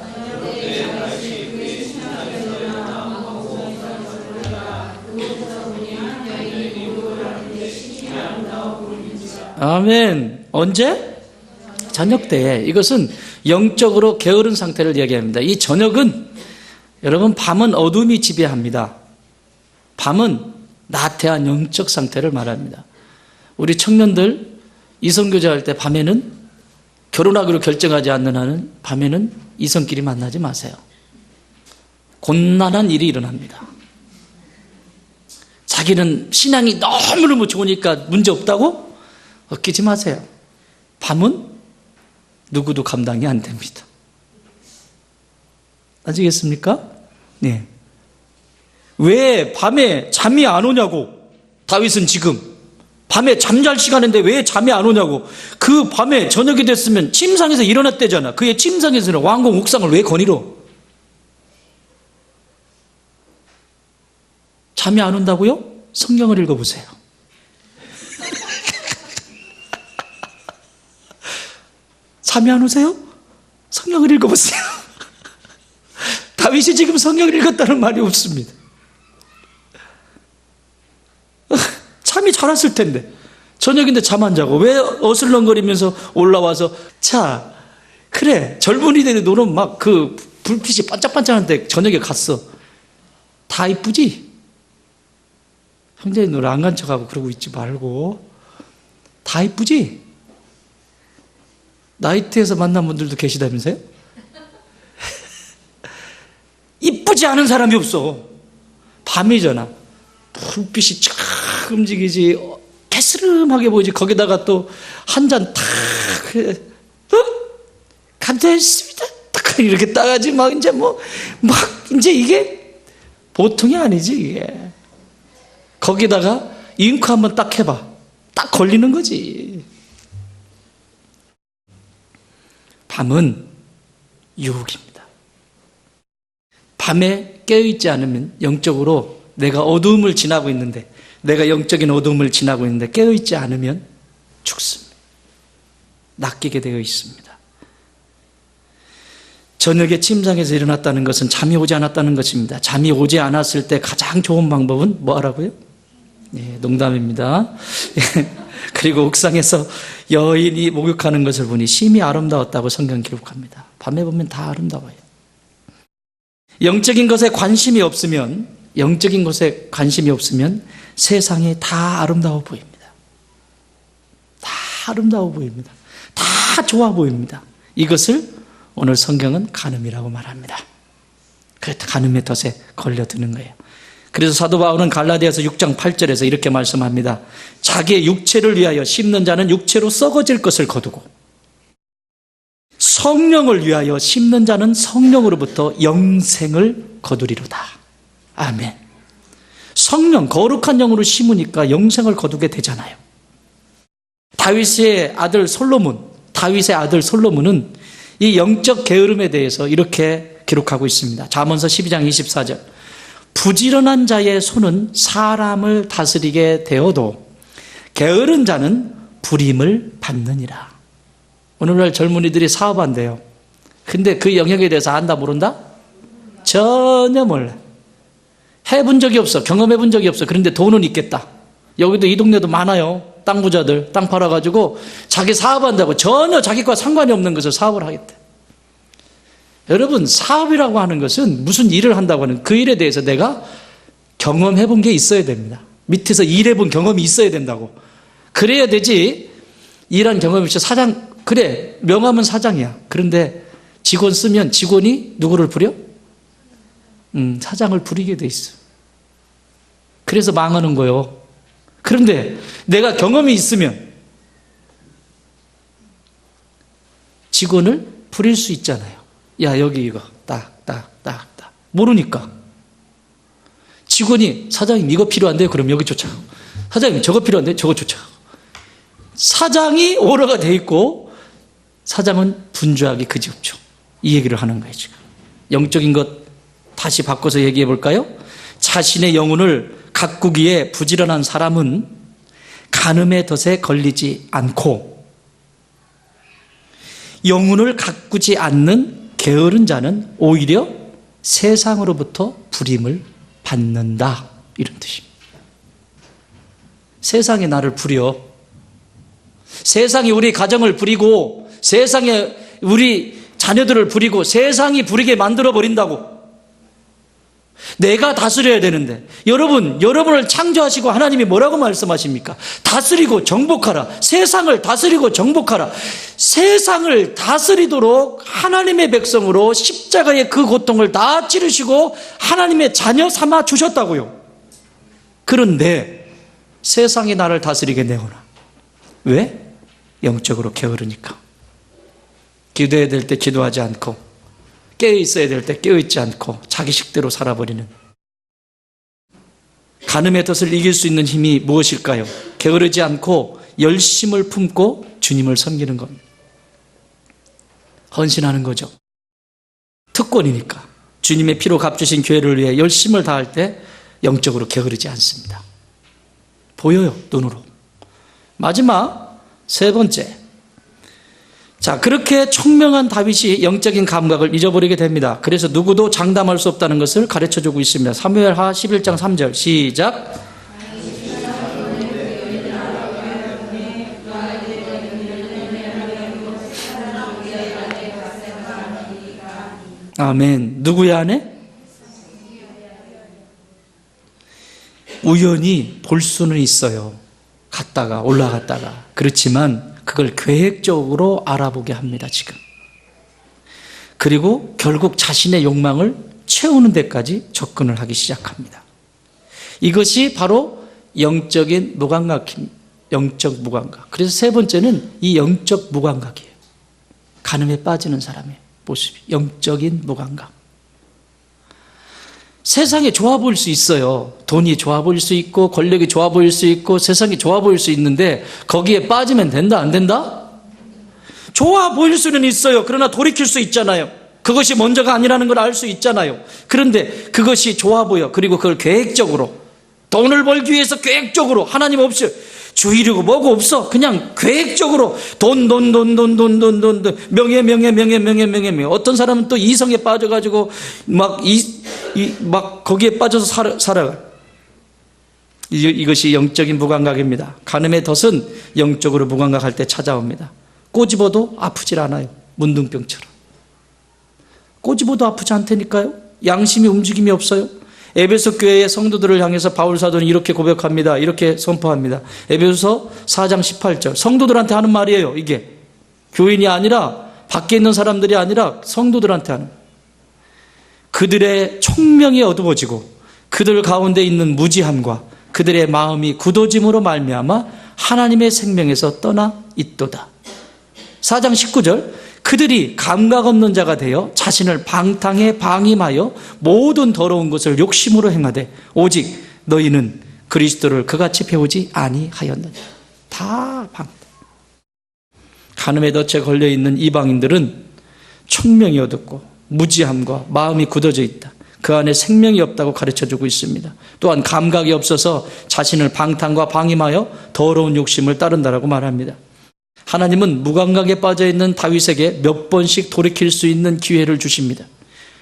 아멘. 언제? 저녁 때에. 이것은 영적으로 게으른 상태를 얘기합니다. 이 저녁은 여러분 밤은 어둠이 지배합니다. 밤은 나태한 영적 상태를 말합니다. 우리 청년들 이성교제 할 때 밤에는 결혼하기로 결정하지 않는 한은 밤에는 이성끼리 만나지 마세요. 곤란한 일이 일어납니다. 자기는 신앙이 너무너무 좋으니까 문제 없다고? 엮이지 마세요. 밤은 누구도 감당이 안 됩니다. 아시겠습니까? 네. 왜 밤에 잠이 안 오냐고. 다윗은 지금 밤에 잠잘 시간인데 왜 잠이 안 오냐고. 그 밤에 저녁이 됐으면 침상에서 일어났대잖아. 그의 침상에서는 왕궁 옥상을 왜 거닐어? 잠이 안 온다고요? 성경을 읽어보세요. 잠이 안 오세요? 성경을 읽어보세요. 다윗이 지금 성경을 읽었다는 말이 없습니다. 잠이 잘 왔을 텐데 저녁인데 잠 안 자고 왜 어슬렁거리면서 올라와서 자 그래 젊은이들이 노는 막 그 불빛이 반짝반짝한데 저녁에 갔어. 다 이쁘지? 형제님 노래 안 간 척하고 그러고 있지 말고 다 이쁘지? 나이트에서 만난 분들도 계시다면서요? 이쁘지 않은 사람이 없어. 밤이잖아. 불빛이 쫙 움직이지 개스름하게 보이지. 거기다가 또 한 잔 탁 감사했습니다 딱 이렇게 따가지 막 이제 막 이제 이게 보통이 아니지 이게. 거기다가 잉크 한번 딱 해봐. 딱 걸리는 거지. 밤은 유혹입니다. 밤에 깨어있지 않으면 영적으로 내가 어두움을 지나고 있는데 내가 영적인 어두움을 지나고 있는데 깨어있지 않으면 죽습니다. 낚이게 되어 있습니다. 저녁에 침상에서 일어났다는 것은 잠이 오지 않았다는 것입니다. 잠이 오지 않았을 때 가장 좋은 방법은 뭐 하라고요? 네, 농담입니다. 그리고 옥상에서 여인이 목욕하는 것을 보니 심히 아름다웠다고 성경 기록합니다. 밤에 보면 다 아름다워요. 영적인 것에 관심이 없으면 세상이 다 아름다워 보입니다. 다 아름다워 보입니다. 다 좋아 보입니다. 이것을 오늘 성경은 간음이라고 말합니다. 그래서 간음의 덫에 걸려드는 거예요. 그래서 사도 바울은 갈라디아서 6장 8절에서 이렇게 말씀합니다. 자기의 육체를 위하여 심는 자는 육체로 썩어질 것을 거두고 성령을 위하여 심는 자는 성령으로부터 영생을 거두리로다. 아멘. 성령, 거룩한 영으로 심으니까 영생을 거두게 되잖아요. 다윗의 아들 솔로몬은 이 영적 게으름에 대해서 이렇게 기록하고 있습니다. 잠언서 12장 24절. 부지런한 자의 손은 사람을 다스리게 되어도 게으른 자는 불임을 받느니라. 오늘날 젊은이들이 사업한대요. 근데 그 영역에 대해서 안다 모른다? 전혀 몰라. 해본 적이 없어. 경험해본 적이 없어. 그런데 돈은 있겠다. 여기도 이 동네도 많아요. 땅 부자들 땅 팔아가지고 자기 사업한다고 전혀 자기과 상관이 없는 것을 사업을 하겠대. 여러분, 사업이라고 하는 것은 무슨 일을 한다고 하는 그 일에 대해서 내가 경험해본 게 있어야 됩니다. 밑에서 일해본 경험이 있어야 된다고. 그래야 되지. 일한 경험이 있어. 사장, 그래, 명함은 사장이야. 그런데 직원 쓰면 직원이 누구를 부려? 사장을 부리게 돼 있어. 그래서 망하는 거예요. 그런데 내가 경험이 있으면 직원을 부릴 수 있잖아요. 야, 여기 이거 딱 모르니까 직원이 사장님 이거 필요한데요? 그럼 여기 쫓아가고, 사장님 저거 필요한데 저거 쫓아가고. 사장이 오러가 돼 있고 사장은 분주하기 그지없죠. 이 얘기를 하는 거예요. 지금 영적인 것 다시 바꿔서 얘기해 볼까요? 자신의 영혼을 가꾸기에 부지런한 사람은 간음의 덫에 걸리지 않고, 영혼을 가꾸지 않는 게으른 자는 오히려 세상으로부터 부림을 받는다, 이런 뜻입니다. 세상이 나를 부려, 세상이 우리 가정을 부리고, 세상에 우리 자녀들을 부리고, 세상이 부리게 만들어 버린다고. 내가 다스려야 되는데, 여러분을 창조하시고 하나님이 뭐라고 말씀하십니까? 다스리고 정복하라. 세상을 다스리고 정복하라. 세상을 다스리도록 하나님의 백성으로 십자가의 그 고통을 다 치르시고 하나님의 자녀 삼아 주셨다고요. 그런데 세상이 나를 다스리게 내오나. 왜? 영적으로 게으르니까. 기도해야 될 때 기도하지 않고, 깨어있어야 될 때 깨어있지 않고 자기 식대로 살아버리는. 간음의 덫을 이길 수 있는 힘이 무엇일까요? 게으르지 않고 열심을 품고 주님을 섬기는 겁니다. 헌신하는 거죠. 특권이니까. 주님의 피로 값주신 교회를 위해 열심을 다할 때 영적으로 게으르지 않습니다. 보여요, 눈으로. 마지막 세 번째, 자, 그렇게 총명한 다윗이 영적인 감각을 잊어버리게 됩니다. 그래서 누구도 장담할 수 없다는 것을 가르쳐주고 있습니다. 사무엘하 11장 3절 시작. 아멘. 누구의 안에? 우연히 볼 수는 있어요. 갔다가 올라갔다가. 그렇지만 그걸 계획적으로 알아보게 합니다, 지금. 그리고 결국 자신의 욕망을 채우는 데까지 접근을 하기 시작합니다. 이것이 바로 영적인 무감각입니다. 영적 무감각. 그래서 세 번째는 이 영적 무감각이에요. 간음에 빠지는 사람의 모습이 영적인 무감각. 세상이 좋아 보일 수 있어요. 돈이 좋아 보일 수 있고 권력이 좋아 보일 수 있고 세상이 좋아 보일 수 있는데 거기에 빠지면 된다, 안 된다? 좋아 보일 수는 있어요. 그러나 돌이킬 수 있잖아요. 그것이 먼저가 아니라는 걸 알 수 있잖아요. 그런데 그것이 좋아 보여. 그리고 그걸 계획적으로, 돈을 벌기 위해서 계획적으로, 하나님 없이 주의려고 뭐고 없어. 그냥 계획적으로 돈, 명예. 어떤 사람은 또 이성에 빠져가지고 막 거기에 빠져서 살아가. 이것이 영적인 무감각입니다. 간음의 덫은 영적으로 무감각할 때 찾아옵니다. 꼬집어도 아프질 않아요. 문둥병처럼. 꼬집어도 아프지 않다니까요. 양심이 움직임이 없어요. 에베소 교회의 성도들을 향해서 바울 사도는 이렇게 고백합니다. 이렇게 선포합니다. 에베소서 4장 18절. 성도들한테 하는 말이에요. 이게 교인이 아니라 밖에 있는 사람들이 아니라 성도들한테 하는. 그들의 총명이 어두워지고 그들 가운데 있는 무지함과 그들의 마음이 굳어짐으로 말미암아 하나님의 생명에서 떠나 있도다. 4장 19절. 그들이 감각 없는 자가 되어 자신을 방탕에 방임하여 모든 더러운 것을 욕심으로 행하되 오직 너희는 그리스도를 그같이 배우지 아니하였느냐. 다 방. 간음의 덫에 걸려있는 이방인들은 총명이 어둡고 무지함과 마음이 굳어져 있다. 그 안에 생명이 없다고 가르쳐주고 있습니다. 또한 감각이 없어서 자신을 방탕과 방임하여 더러운 욕심을 따른다라고 말합니다. 하나님은 무감각에 빠져있는 다윗에게 몇 번씩 돌이킬 수 있는 기회를 주십니다.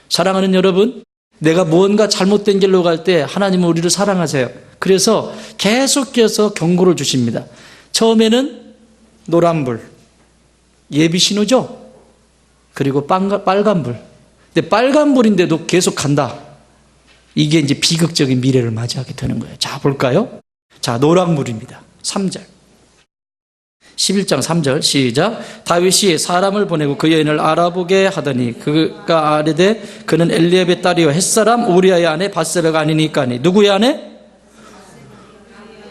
사랑하는 여러분, 내가 무언가 잘못된 길로 갈 때 하나님은 우리를 사랑하세요. 그래서 계속해서 경고를 주십니다. 처음에는 노란불, 예비신호죠. 그리고 빨간불. 근데 빨간불인데도 계속 간다. 이게 이제 비극적인 미래를 맞이하게 되는 거예요. 자, 볼까요? 자, 노란불입니다. 3절. 11장 3절 시작. 다윗이 사람을 보내고 그 여인을 알아보게 하더니 그가 아뢰되 그는 엘리압의 딸이요 햇사람 우리아의 아내 밧세바가 아니니까니. 누구의 아내?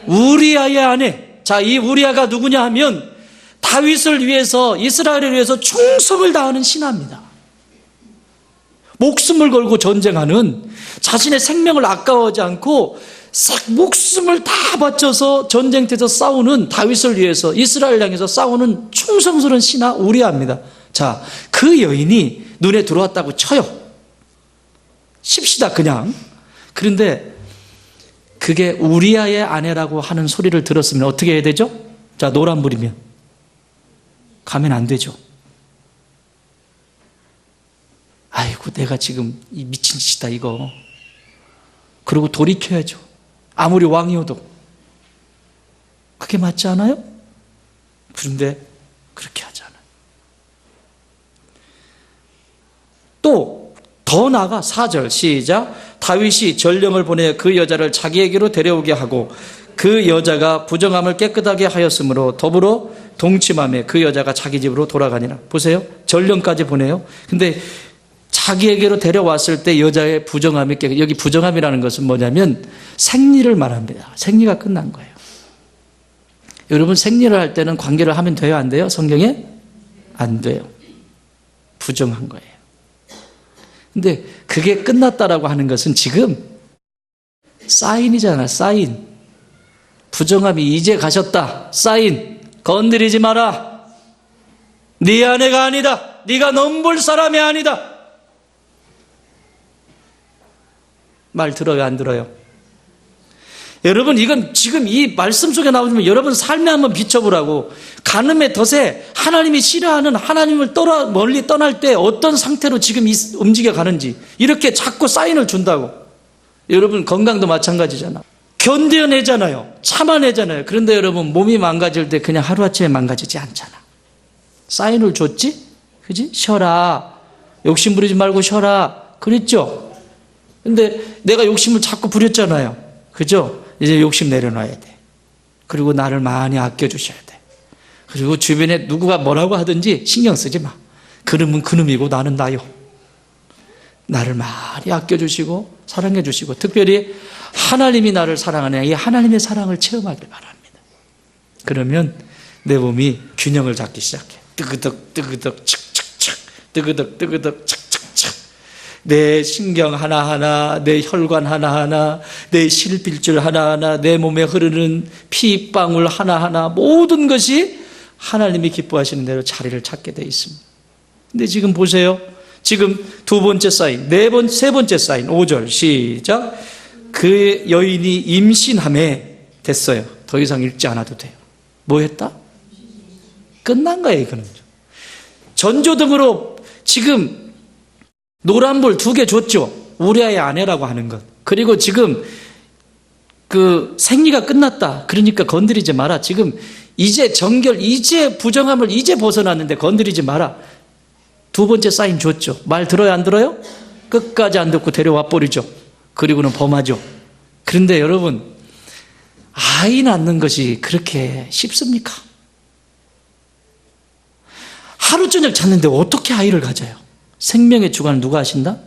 우리아의 아내. 자, 이 우리아가 누구냐 하면 다윗을 위해서, 이스라엘을 위해서 충성을 다하는 신하입니다. 목숨을 걸고 전쟁하는, 자신의 생명을 아까워하지 않고 싹 목숨을 다 바쳐서 전쟁터에서 싸우는, 다윗을 위해서 이스라엘 향해서 싸우는 충성스러운 신하 우리아입니다. 자, 그 여인이 눈에 들어왔다고 쳐요. 칩시다 그냥. 그런데 그게 우리아의 아내라고 하는 소리를 들었으면 어떻게 해야 되죠? 자, 노란불이면 가면 안 되죠. 아이고, 내가 지금 이 미친 짓이다 이거. 그리고 돌이켜야죠. 아무리 왕이어도. 그게 맞지 않아요? 그런데 그렇게 하지 않아요. 또 더 나아가 4절 시작. 다윗이 전령을 보내 그 여자를 자기에게로 데려오게 하고 그 여자가 부정함을 깨끗하게 하였으므로 더불어 동침함에 그 여자가 자기 집으로 돌아가니라. 보세요. 전령까지 보내요. 근데 자기에게로 데려왔을 때 여자의 부정함이 깨끗. 여기 부정함이라는 것은 뭐냐면 생리를 말합니다. 생리가 끝난 거예요. 여러분, 생리를 할 때는 관계를 하면 돼요, 안 돼요? 성경에? 안 돼요. 부정한 거예요. 근데 그게 끝났다라고 하는 것은 지금 사인이잖아, 사인. 부정함이 이제 가셨다, 사인. 건드리지 마라. 네 아내가 아니다. 네가 넘볼 사람이 아니다. 말 들어요, 안 들어요? 여러분, 이건 지금 이 말씀 속에 나오지만 여러분 삶에 한번 비춰보라고. 간음의 덫에 하나님이 싫어하는, 하나님을 멀리 떠날 때 어떤 상태로 지금 움직여 가는지 이렇게 자꾸 사인을 준다고. 여러분, 건강도 마찬가지잖아. 견뎌내잖아요. 참아내잖아요. 그런데 여러분, 몸이 망가질 때 그냥 하루아침에 망가지지 않잖아. 사인을 줬지? 그지? 쉬어라. 욕심 부리지 말고 쉬어라. 그랬죠? 근데 내가 욕심을 자꾸 부렸잖아요. 그죠? 이제 욕심 내려놔야 돼. 그리고 나를 많이 아껴주셔야 돼. 그리고 주변에 누구가 뭐라고 하든지 신경 쓰지 마. 그놈은 그놈이고 나는 나요. 나를 많이 아껴주시고 사랑해주시고 특별히 하나님이 나를 사랑하는 이 하나님의 사랑을 체험하길 바랍니다. 그러면 내 몸이 균형을 잡기 시작해. 뜨그덕 뜨그덕 칙칙칙 뜨그덕 뜨그덕 칙칙칙. 내 신경 하나하나, 내 혈관 하나하나, 내 실필줄 하나하나, 내 몸에 흐르는 피방울 하나하나 모든 것이 하나님이 기뻐하시는 대로 자리를 찾게 되어 있습니다. 근데 지금 보세요. 지금 두 번째 사인, 세 번째 사인, 5절 시작. 그 여인이 임신함에 됐어요. 더 이상 읽지 않아도 돼요. 뭐 했다? 끝난 거예요, 이거는. 전조등으로 지금 노란불 2개 줬죠. 우리아의 아내라고 하는 것. 그리고 지금 그 생리가 끝났다. 그러니까 건드리지 마라. 지금 이제 정결, 이제 부정함을 이제 벗어났는데 건드리지 마라. 두 번째 사인 줬죠. 말 들어요, 안 들어요? 끝까지 안 듣고 데려와 버리죠. 그리고는 범하죠. 그런데 여러분, 아이 낳는 것이 그렇게 쉽습니까? 하루 저녁 잤는데 어떻게 아이를 가져요? 생명의 주관을 누가 하신다?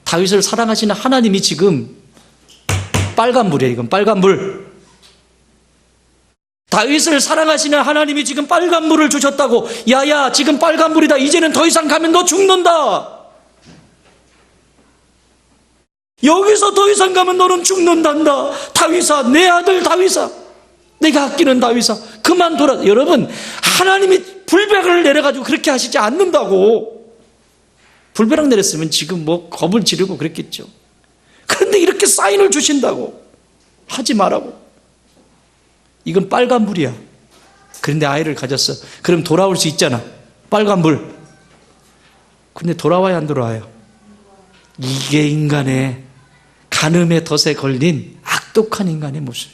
다윗을 사랑하시는 하나님이 지금 빨간불이에요. 이건 빨간불. 다윗을 사랑하시는 하나님이 지금 빨간불을 주셨다고. 야야, 지금 빨간불이다. 이제는 더 이상 가면 너 죽는다. 여기서 더 이상 가면 너는 죽는단다. 다윗아, 내 아들 다윗아, 내가 아끼는 다윗아, 그만 돌아. 여러분, 하나님이 불벼락을 내려가지고 그렇게 하시지 않는다고. 불벼락 내렸으면 지금 뭐 겁을 지르고 그랬겠죠. 그런데 이렇게 사인을 주신다고. 하지 말라고. 이건 빨간불이야. 그런데 아이를 가졌어. 그럼 돌아올 수 있잖아. 빨간불. 근데 돌아와야 안 돌아와요? 이게 인간의 간음의 덫에 걸린 악독한 인간의 모습.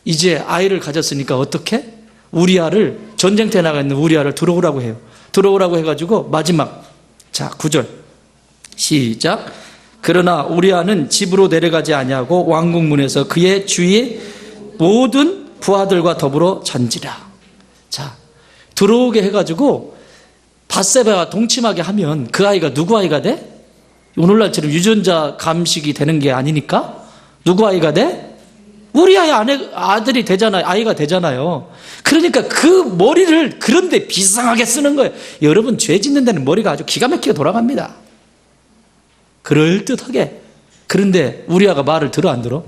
이제 아이를 가졌으니까 어떻게? 우리아를, 전쟁터에 나가 있는 우리아를 들어오라고 해요. 들어오라고 해가지고 마지막, 자 9절 시작. 그러나 우리아는 집으로 내려가지 아니하고 왕궁문에서 그의 주위에 모든 부하들과 더불어 잔지라. 자, 들어오게 해가지고 밧세바가 동침하게 하면 그 아이가 누구 아이가 돼? 오늘날처럼 유전자 감식이 되는 게 아니니까 누구 아이가 돼? 우리아의 아들이 되잖아요. 아이가 되잖아요. 그러니까 그 머리를 그런데 비상하게 쓰는 거예요. 여러분, 죄 짓는 데는 머리가 아주 기가 막히게 돌아갑니다. 그럴듯하게. 그런데 우리아가 말을 들어 안 들어?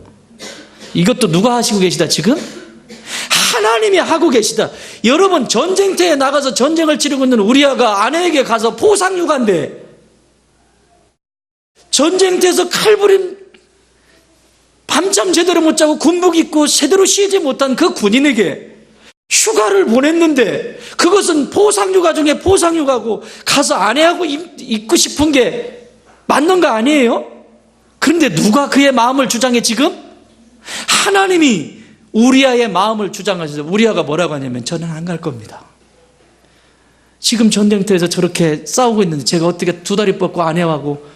이것도 누가 하시고 계시다 지금? 하나님이 하고 계시다. 여러분, 전쟁터에 나가서 전쟁을 치르고 있는 우리아가 아내에게 가서 포상휴가인데, 전쟁터에서 칼부림 밤잠 제대로 못 자고 군복 입고 제대로 쉬지 못한 그 군인에게 휴가를 보냈는데, 그것은 포상휴가 중에 포상휴가고 가서 아내하고 있고 싶은 게 맞는 거 아니에요? 그런데 누가 그의 마음을 주장해 지금? 하나님이 우리아의 마음을 주장하셔서 우리아가 뭐라고 하냐면, 저는 안 갈 겁니다. 지금 전쟁터에서 저렇게 싸우고 있는데 제가 어떻게 두 다리 뻗고 아내하고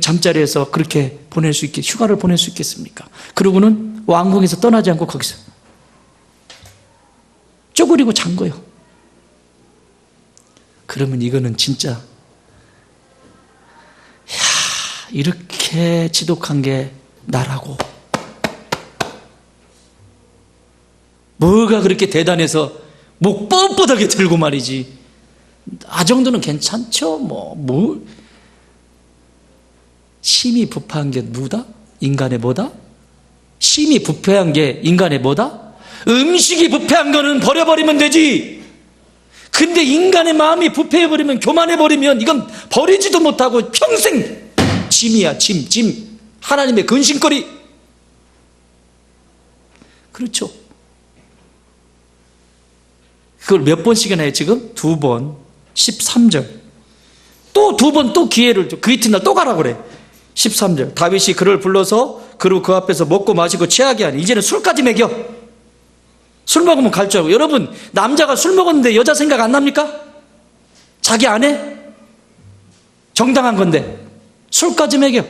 잠자리에서 그렇게 보낼 수 있게, 휴가를 보낼 수 있겠습니까? 그러고는 왕궁에서 떠나지 않고 거기서 쪼그리고 잔 거예요. 그러면 이거는 진짜, 이렇게 지독한 게 나라고. 뭐가 그렇게 대단해서 목 뻣뻣하게 들고 말이지. 정도는 괜찮죠. 심히 부패한 게 뭐다? 인간의 뭐다? 심히 부패한 게 인간의 뭐다? 음식이 부패한 거는 버려버리면 되지. 근데 인간의 마음이 부패해버리면, 교만해버리면 이건 버리지도 못하고 평생 짐이야. 짐. 하나님의 근심거리. 그렇죠. 그걸 몇 번씩이나 해요 지금? 2번. 13절. 또 2번 또 기회를 줘. 그 이튿날 또 가라 그래. 13절. 다윗이 그를 불러서 그리고 그 앞에서 먹고 마시고 취하게 하니 이제는 술까지 먹여. 술 먹으면 갈 줄 알고. 여러분, 남자가 술 먹었는데 여자 생각 안 납니까? 자기 아내? 정당한 건데 술까지 먹여.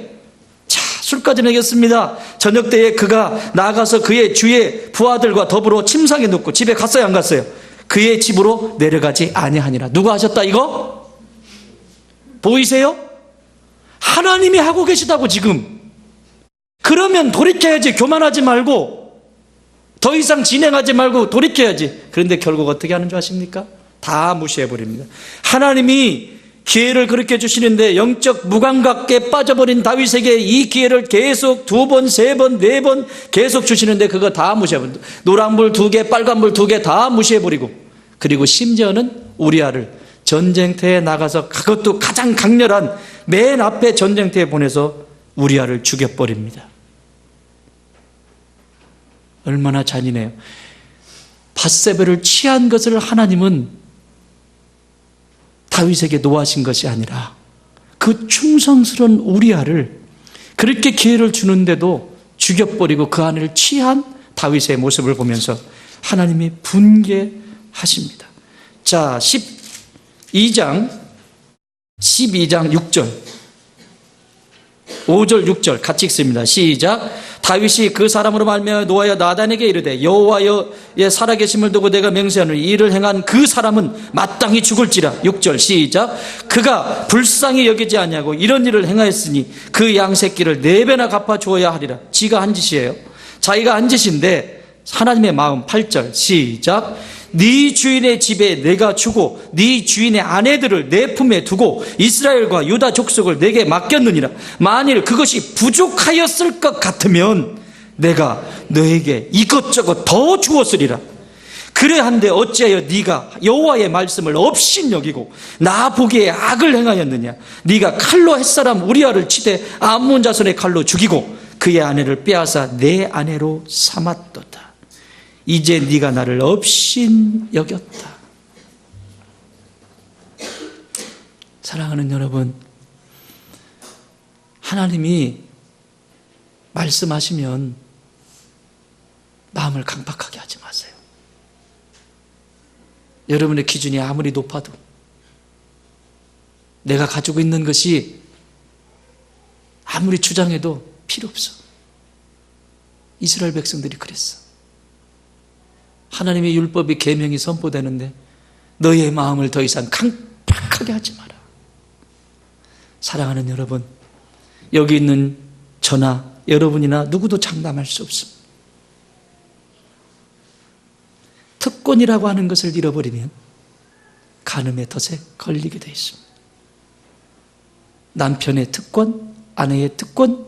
자, 술까지 먹였습니다. 저녁 때에 그가 나가서 그의 주의 부하들과 더불어 침상에 눕고, 집에 갔어요 안 갔어요? 그의 집으로 내려가지 아니하니라. 누가 하셨다 이거? 보이세요? 하나님이 하고 계시다고 지금. 그러면 돌이켜야지. 교만하지 말고 더 이상 진행하지 말고 돌이켜야지. 그런데 결국 어떻게 하는 줄 아십니까? 다 무시해버립니다. 하나님이 기회를 그렇게 주시는데 영적 무감각에 빠져버린 다윗에게 이 기회를 계속 2번, 3번, 4번 계속 주시는데 그거 다 무시해버립니다. 노란불 2개, 빨간불 2개 다 무시해버리고, 그리고 심지어는 우리아를 전쟁터에 나가서, 그것도 가장 강렬한 맨 앞에 전쟁터에 보내서 우리아를 죽여버립니다. 얼마나 잔인해요. 밧세바를 취한 것을 하나님은 다윗에게 노하신 것이 아니라 그 충성스러운 우리아를 그렇게 기회를 주는데도 죽여버리고 그 아내를 취한 다윗의 모습을 보면서 하나님이 분개하십니다. 자, 12장 6절 5절 6절 같이 읽습니다. 시작. 다윗이 그 사람으로 말미암아 노하여 나단에게 이르되 여호와의 살아계심을 두고 내가 맹세하노니 이를 행한 그 사람은 마땅히 죽을지라. 6절 시작. 그가 불쌍히 여기지 아니하고 이런 일을 행하였으니 그 양새끼를 4배나 갚아 주어야 하리라. 지가 한 짓이에요. 자기가 한 짓인데 하나님의 마음. 8절 시작. 네 주인의 집에 내가 주고 네 주인의 아내들을 내 품에 두고 이스라엘과 유다 족속을 내게 맡겼느니라. 만일 그것이 부족하였을 것 같으면 내가 너에게 이것저것 더 주었으리라. 그래한데 어찌하여 네가 여호와의 말씀을 없인 여기고 나 보기에 악을 행하였느냐. 네가 칼로 햇사람 우리아를 치되 암몬 자손의 칼로 죽이고 그의 아내를 빼앗아 내 아내로 삼았도다. 이제 네가 나를 없인 여겼다. 사랑하는 여러분, 하나님이 말씀하시면 마음을 강박하게 하지 마세요. 여러분의 기준이 아무리 높아도, 내가 가지고 있는 것이 아무리 주장해도 필요 없어. 이스라엘 백성들이 그랬어. 하나님의 율법이 계명이 선포되는데 너의 마음을 더 이상 강팍하게 하지 마라. 사랑하는 여러분, 여기 있는 저나 여러분이나 누구도 장담할 수 없습니다. 특권이라고 하는 것을 잃어버리면 간음의 덫에 걸리게 되어 있습니다. 남편의 특권, 아내의 특권,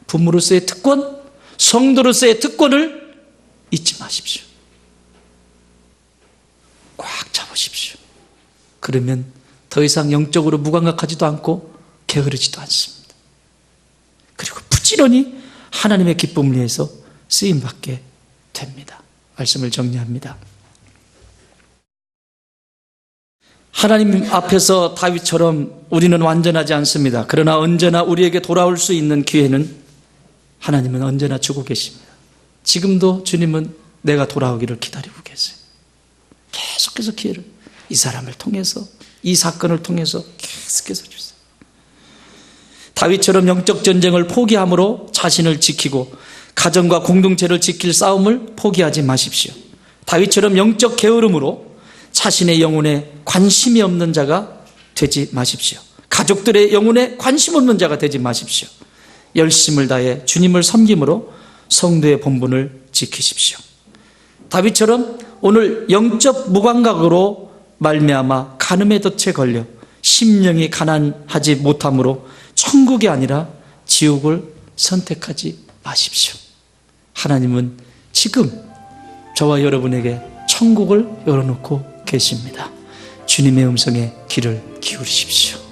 부모로서의 특권, 성도로서의 특권을 잊지 마십시오. 꽉 잡으십시오. 그러면 더 이상 영적으로 무감각하지도 않고 게으르지도 않습니다. 그리고 부지런히 하나님의 기쁨을 위해서 쓰임받게 됩니다. 말씀을 정리합니다. 하나님 앞에서 다윗처럼 우리는 완전하지 않습니다. 그러나 언제나 우리에게 돌아올 수 있는 기회는 하나님은 언제나 주고 계십니다. 지금도 주님은 내가 돌아오기를 기다리고 계세요. 계속해서 기회를 이 사람을 통해서, 이 사건을 통해서 계속해서 주세요. 다윗처럼 영적 전쟁을 포기함으로 자신을 지키고 가정과 공동체를 지킬 싸움을 포기하지 마십시오. 다윗처럼 영적 게으름으로 자신의 영혼에 관심이 없는 자가 되지 마십시오. 가족들의 영혼에 관심 없는 자가 되지 마십시오. 열심을 다해 주님을 섬김으로 성도의 본분을 지키십시오. 다윗처럼 오늘 영적 무감각으로 말미암아 간음의 덫에 걸려 심령이 가난하지 못함으로 천국이 아니라 지옥을 선택하지 마십시오. 하나님은 지금 저와 여러분에게 천국을 열어놓고 계십니다. 주님의 음성에 귀를 기울이십시오.